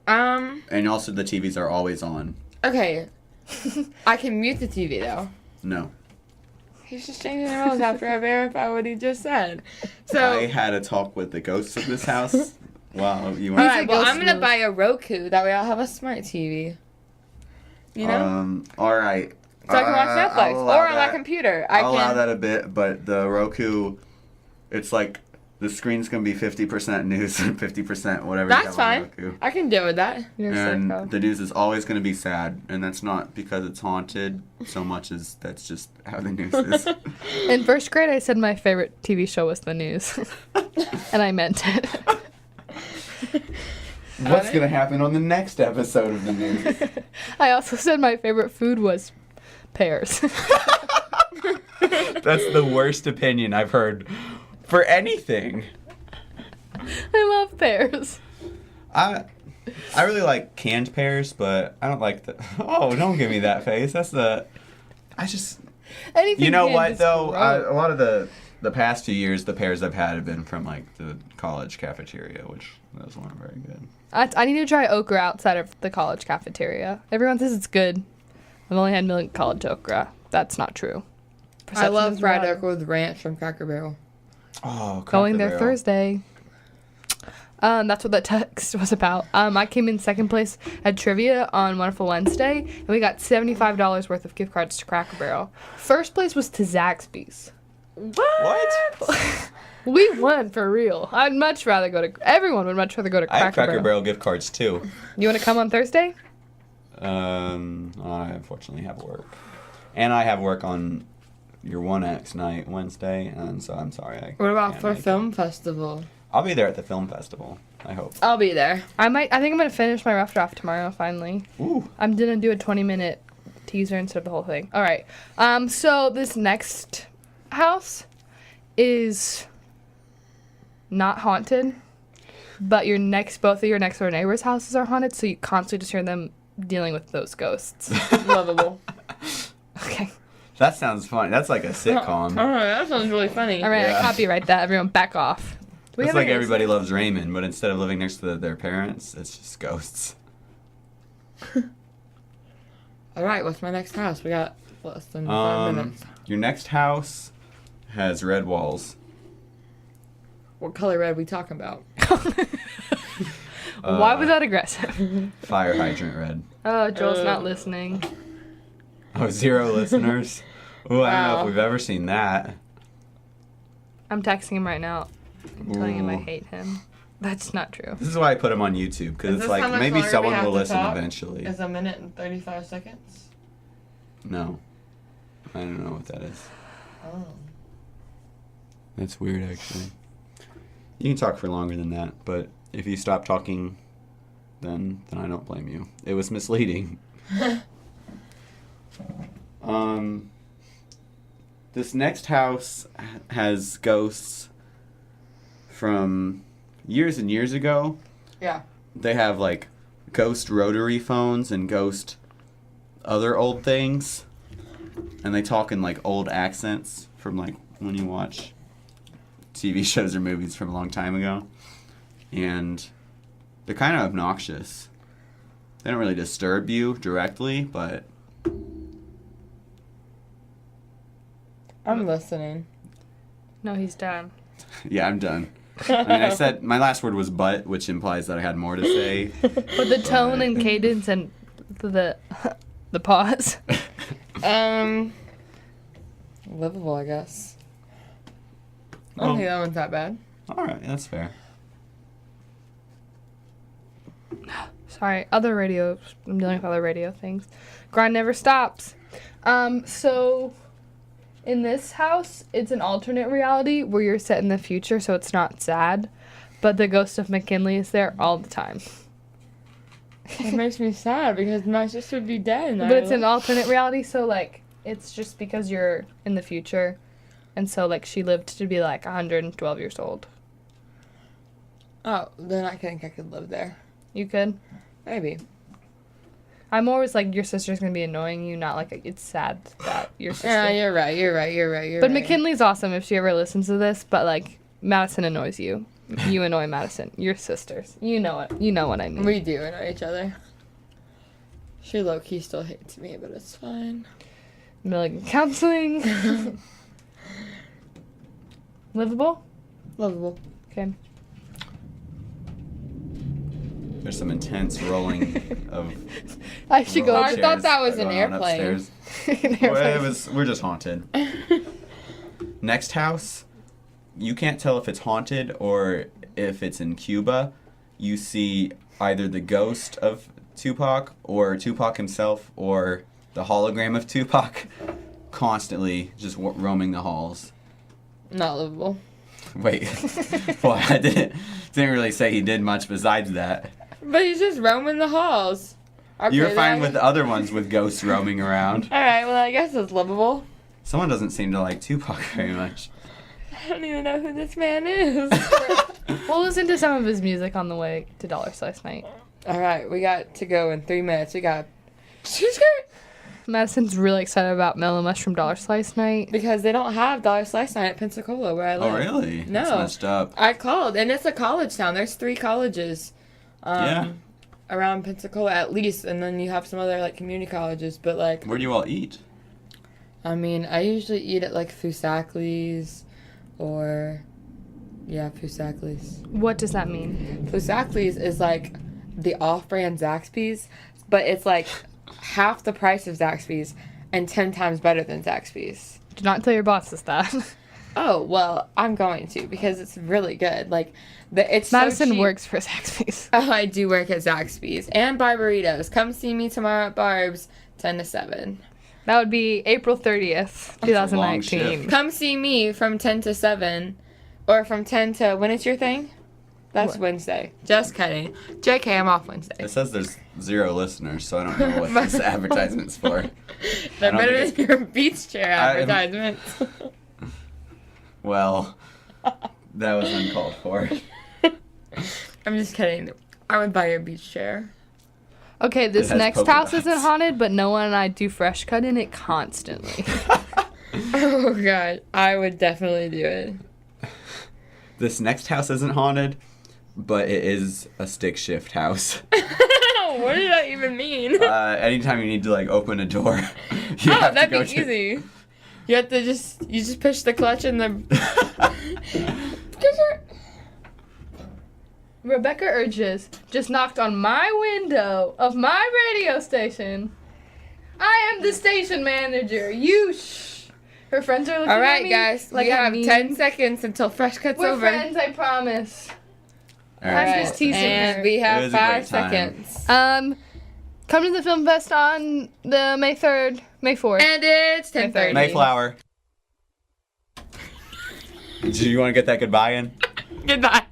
Speaker 1: And also the TVs are always on.
Speaker 3: Okay. I can mute the TV though.
Speaker 1: No.
Speaker 3: He's just changing the rules after I verify what he just said. So
Speaker 1: I had a talk with the ghosts of this house. Wow, you
Speaker 3: all
Speaker 1: went.
Speaker 3: right, well,
Speaker 2: ghost
Speaker 3: I'm gonna
Speaker 2: rules.
Speaker 3: buy a Roku. That way I'll have a smart TV. You know?
Speaker 1: All right.
Speaker 3: So I can watch Netflix
Speaker 1: I'll allow
Speaker 3: or on my
Speaker 1: that.
Speaker 3: computer.
Speaker 1: I'll allow that a bit, but the Roku, it's like the screen's gonna be 50% news and 50% whatever. you
Speaker 3: That's
Speaker 1: have on
Speaker 3: fine.
Speaker 1: Roku.
Speaker 3: I can deal with that.
Speaker 2: You're
Speaker 1: And
Speaker 2: sicko.
Speaker 1: the news is always going to be sad, and that's not because it's haunted so much as that's just how the news is.
Speaker 2: In first grade, I said my favorite TV show was The News. And I meant it.
Speaker 1: What's going to happen on the next episode of the news?
Speaker 2: I also said my favorite food was pears.
Speaker 1: That's the worst opinion I've heard for anything.
Speaker 2: I love pears.
Speaker 1: I really like canned pears, but I don't like the... Oh, don't give me that face. That's the... I just...
Speaker 2: Anything
Speaker 1: You know
Speaker 2: canned
Speaker 1: what,
Speaker 2: is
Speaker 1: though?
Speaker 2: gross.
Speaker 1: A lot of the past few years, the pears I've had have been from, like, the college cafeteria, which those weren't very good.
Speaker 2: I need to try okra outside of the college cafeteria. Everyone says it's good. I've only had Milligan College okra. That's not true.
Speaker 3: I
Speaker 2: Perception
Speaker 3: love
Speaker 2: is
Speaker 3: fried
Speaker 2: reality.
Speaker 3: okra with ranch from Cracker Barrel.
Speaker 1: Oh,
Speaker 2: Going there
Speaker 1: Cracker Barrel.
Speaker 2: Thursday. That's what that text was about. I came in second place at trivia on Wonderful Wednesday, and we got $75 worth of gift cards to Cracker Barrel. First place was to Zaxby's.
Speaker 1: What?
Speaker 2: We won for real. I'd much rather go to. Everyone would much rather go to
Speaker 1: I
Speaker 2: Cracker,
Speaker 1: have Cracker
Speaker 2: Barrel.
Speaker 1: Barrel gift cards, too.
Speaker 2: You want to come on Thursday?
Speaker 1: I unfortunately have work. And I have work on your 1X night Wednesday, and so I'm sorry.
Speaker 3: What about
Speaker 1: can't
Speaker 3: for
Speaker 1: make it.
Speaker 3: film festival?
Speaker 1: I'll be there at the film festival, I hope.
Speaker 3: I'll be there.
Speaker 2: I think I'm gonna finish my rough draft tomorrow. Finally,
Speaker 1: Ooh.
Speaker 2: I'm gonna do a 20-minute teaser instead of the whole thing. All right. So this next house is not haunted, but both of your next door neighbors' houses are haunted, so you constantly just hear them dealing with those ghosts.
Speaker 3: Lovable.
Speaker 2: Okay.
Speaker 1: That sounds fun. That's like a sitcom.
Speaker 3: Oh, that sounds really funny.
Speaker 2: All right.
Speaker 1: Yeah.
Speaker 2: I copyright that. Everyone, back off. We
Speaker 1: It's
Speaker 2: have
Speaker 1: like
Speaker 2: any-
Speaker 1: Everybody Loves Raymond, but instead of living next to their parents, it's just ghosts.
Speaker 3: All right, what's my next house? We got less than 5 minutes.
Speaker 1: Your next house has red walls.
Speaker 3: What color red we talking about?
Speaker 2: Why was that aggressive?
Speaker 1: Fire hydrant red.
Speaker 2: Oh, Joel's not listening.
Speaker 1: Oh, 0 listeners? Oh, I don't know
Speaker 3: Wow.
Speaker 1: if we've ever seen that.
Speaker 2: I'm texting him right now. I'm telling him I
Speaker 1: Ooh.
Speaker 2: hate him. That's not true.
Speaker 1: This is why I put him on YouTube, because
Speaker 3: Is
Speaker 1: it's
Speaker 3: this
Speaker 1: like
Speaker 3: how much
Speaker 1: maybe
Speaker 3: longer we
Speaker 1: someone
Speaker 3: have
Speaker 1: will
Speaker 3: to
Speaker 1: listen
Speaker 3: talk?
Speaker 1: eventually.
Speaker 3: It's 1 minute and 35 seconds.
Speaker 1: No. I don't know what that is.
Speaker 3: Oh.
Speaker 1: That's weird, actually. You can talk for longer than that, but if you stop talking, then I don't blame you. It was misleading. This next house has ghosts from years and years ago.
Speaker 3: Yeah.
Speaker 1: They have, like, ghost rotary phones and ghost other old things. And they talk in, like, old accents from, like, when you watch TV shows or movies from a long time ago. And they're kind of obnoxious. They don't really disturb you directly, but...
Speaker 3: I'm listening.
Speaker 2: No, he's done.
Speaker 1: Yeah, I'm done. I mean, I said my last word was but, which implies that I had more to say.
Speaker 2: But the tone and cadence and the pause.
Speaker 3: Livable, I guess. I don't think that one's that bad.
Speaker 1: All right, that's fair.
Speaker 2: Sorry, other radio. I'm dealing with other radio things. Grind never stops. So in this house, it's an alternate reality where you're set in the future, so it's not sad. But the ghost of McKinley is there all the time.
Speaker 3: It makes me sad because my sister would be dead.
Speaker 2: But it's an alternate reality, so, like, it's just because you're in the future. And so, like, she lived to be, like, 112 years old.
Speaker 3: Oh, then I think I could live there.
Speaker 2: You could?
Speaker 3: Maybe.
Speaker 2: I'm always like, your sister's going to be annoying you, not like, it's sad that your sister...
Speaker 3: Yeah, you're right.
Speaker 2: But McKinley's awesome if she ever listens to this, but, like, Madison annoys you. You annoy Madison. You're sisters. You know it. You know what I mean.
Speaker 3: We do annoy each other. She low-key still hates me, but it's fine.
Speaker 2: Milligan counseling. Livable?
Speaker 3: Lovable.
Speaker 2: Okay.
Speaker 1: There's some intense rolling of.
Speaker 2: I should go.
Speaker 3: I thought that was
Speaker 1: going
Speaker 3: an
Speaker 1: on
Speaker 3: airplane.
Speaker 1: upstairs. Well, we're just haunted. Next house, you can't tell if it's haunted or if it's in Cuba. You see either the ghost of Tupac or Tupac himself or the hologram of Tupac constantly just roaming the halls.
Speaker 3: Not livable.
Speaker 1: Wait. Well, I didn't really say he did much besides that.
Speaker 3: But he's just roaming the halls. Okay,
Speaker 1: You're fine with the other ones with ghosts roaming around.
Speaker 3: Alright, well, I guess it's livable.
Speaker 1: Someone doesn't seem to like Tupac very much.
Speaker 3: I don't even know who this man is.
Speaker 2: We'll listen to some of his music on the way to Dollar Slice Night.
Speaker 3: Alright, we got to go in 3 minutes. We got...
Speaker 2: Madison's really excited about Mellow Mushroom Dollar Slice Night.
Speaker 3: Because they don't have Dollar Slice Night at Pensacola where I live.
Speaker 1: Oh, really?
Speaker 3: No.
Speaker 1: That's messed up.
Speaker 3: I called, and it's a college town. There's 3 colleges.
Speaker 1: Yeah.
Speaker 3: Around Pensacola at least, and then you have some other, like, community colleges, but, like...
Speaker 1: Where do you all eat?
Speaker 3: I mean, I usually eat at, like, Fusakli's, or... Yeah, Fusakli's.
Speaker 2: What does that mean?
Speaker 3: Fusakli's is, like, the off-brand Zaxby's, but it's, like, half the price of Zaxby's and 10 times better than Zaxby's.
Speaker 2: Do not tell your bosses that.
Speaker 3: Oh, well, I'm going to, because it's really good. Like, it's
Speaker 2: Madison
Speaker 3: so cheap.
Speaker 2: works for Zaxby's.
Speaker 3: Oh, I do work at Zaxby's. And buy burritos. Come see me tomorrow at Barb's, 10 to 7.
Speaker 2: That would be April 30th,
Speaker 1: a long
Speaker 2: 2019.
Speaker 1: shift.
Speaker 3: Come see me from 10 to 7. Or from 10 to... When is your thing? That's
Speaker 2: What?
Speaker 3: Wednesday. Just kidding. JK, I'm off Wednesday.
Speaker 1: It says there's 0 listeners, so I don't know what this advertisement's for.
Speaker 3: They're
Speaker 1: I don't
Speaker 3: better
Speaker 1: think
Speaker 3: than your beach chair advertisements.
Speaker 1: Well, that was uncalled for.
Speaker 3: I'm just kidding. I would buy your beach chair.
Speaker 2: Okay, this
Speaker 1: has
Speaker 2: next
Speaker 1: polka
Speaker 2: house
Speaker 1: dots.
Speaker 2: isn't haunted, but Noah and I do fresh cut in it constantly.
Speaker 3: Oh, God. I would definitely do it.
Speaker 1: This next house isn't haunted, but it is a stick shift house.
Speaker 3: What did that even mean?
Speaker 1: Anytime you need to, like, open a door, you
Speaker 3: Oh,
Speaker 1: have to
Speaker 3: that'd
Speaker 1: go
Speaker 3: be easy. You have to just push the clutch and the...
Speaker 2: Rebecca Urges just knocked on my window of my radio station. I am the station manager. You shh. Her friends are looking
Speaker 3: All
Speaker 2: at
Speaker 3: right,
Speaker 2: me
Speaker 3: guys.
Speaker 2: like
Speaker 3: we
Speaker 2: I'm
Speaker 3: have
Speaker 2: mean.
Speaker 3: 10 seconds until Fresh Cut's
Speaker 2: We're
Speaker 3: over.
Speaker 2: friends, I promise.
Speaker 1: All right.
Speaker 2: I'm just teasing
Speaker 3: And
Speaker 2: her.
Speaker 3: we
Speaker 1: It
Speaker 3: have
Speaker 1: was a
Speaker 3: 5
Speaker 1: great time.
Speaker 3: seconds.
Speaker 2: Come to the Film Fest on the May 3rd, May 4th.
Speaker 3: And it's 10:30.
Speaker 1: Mayflower. Do you want to get that goodbye in?
Speaker 3: Goodbye.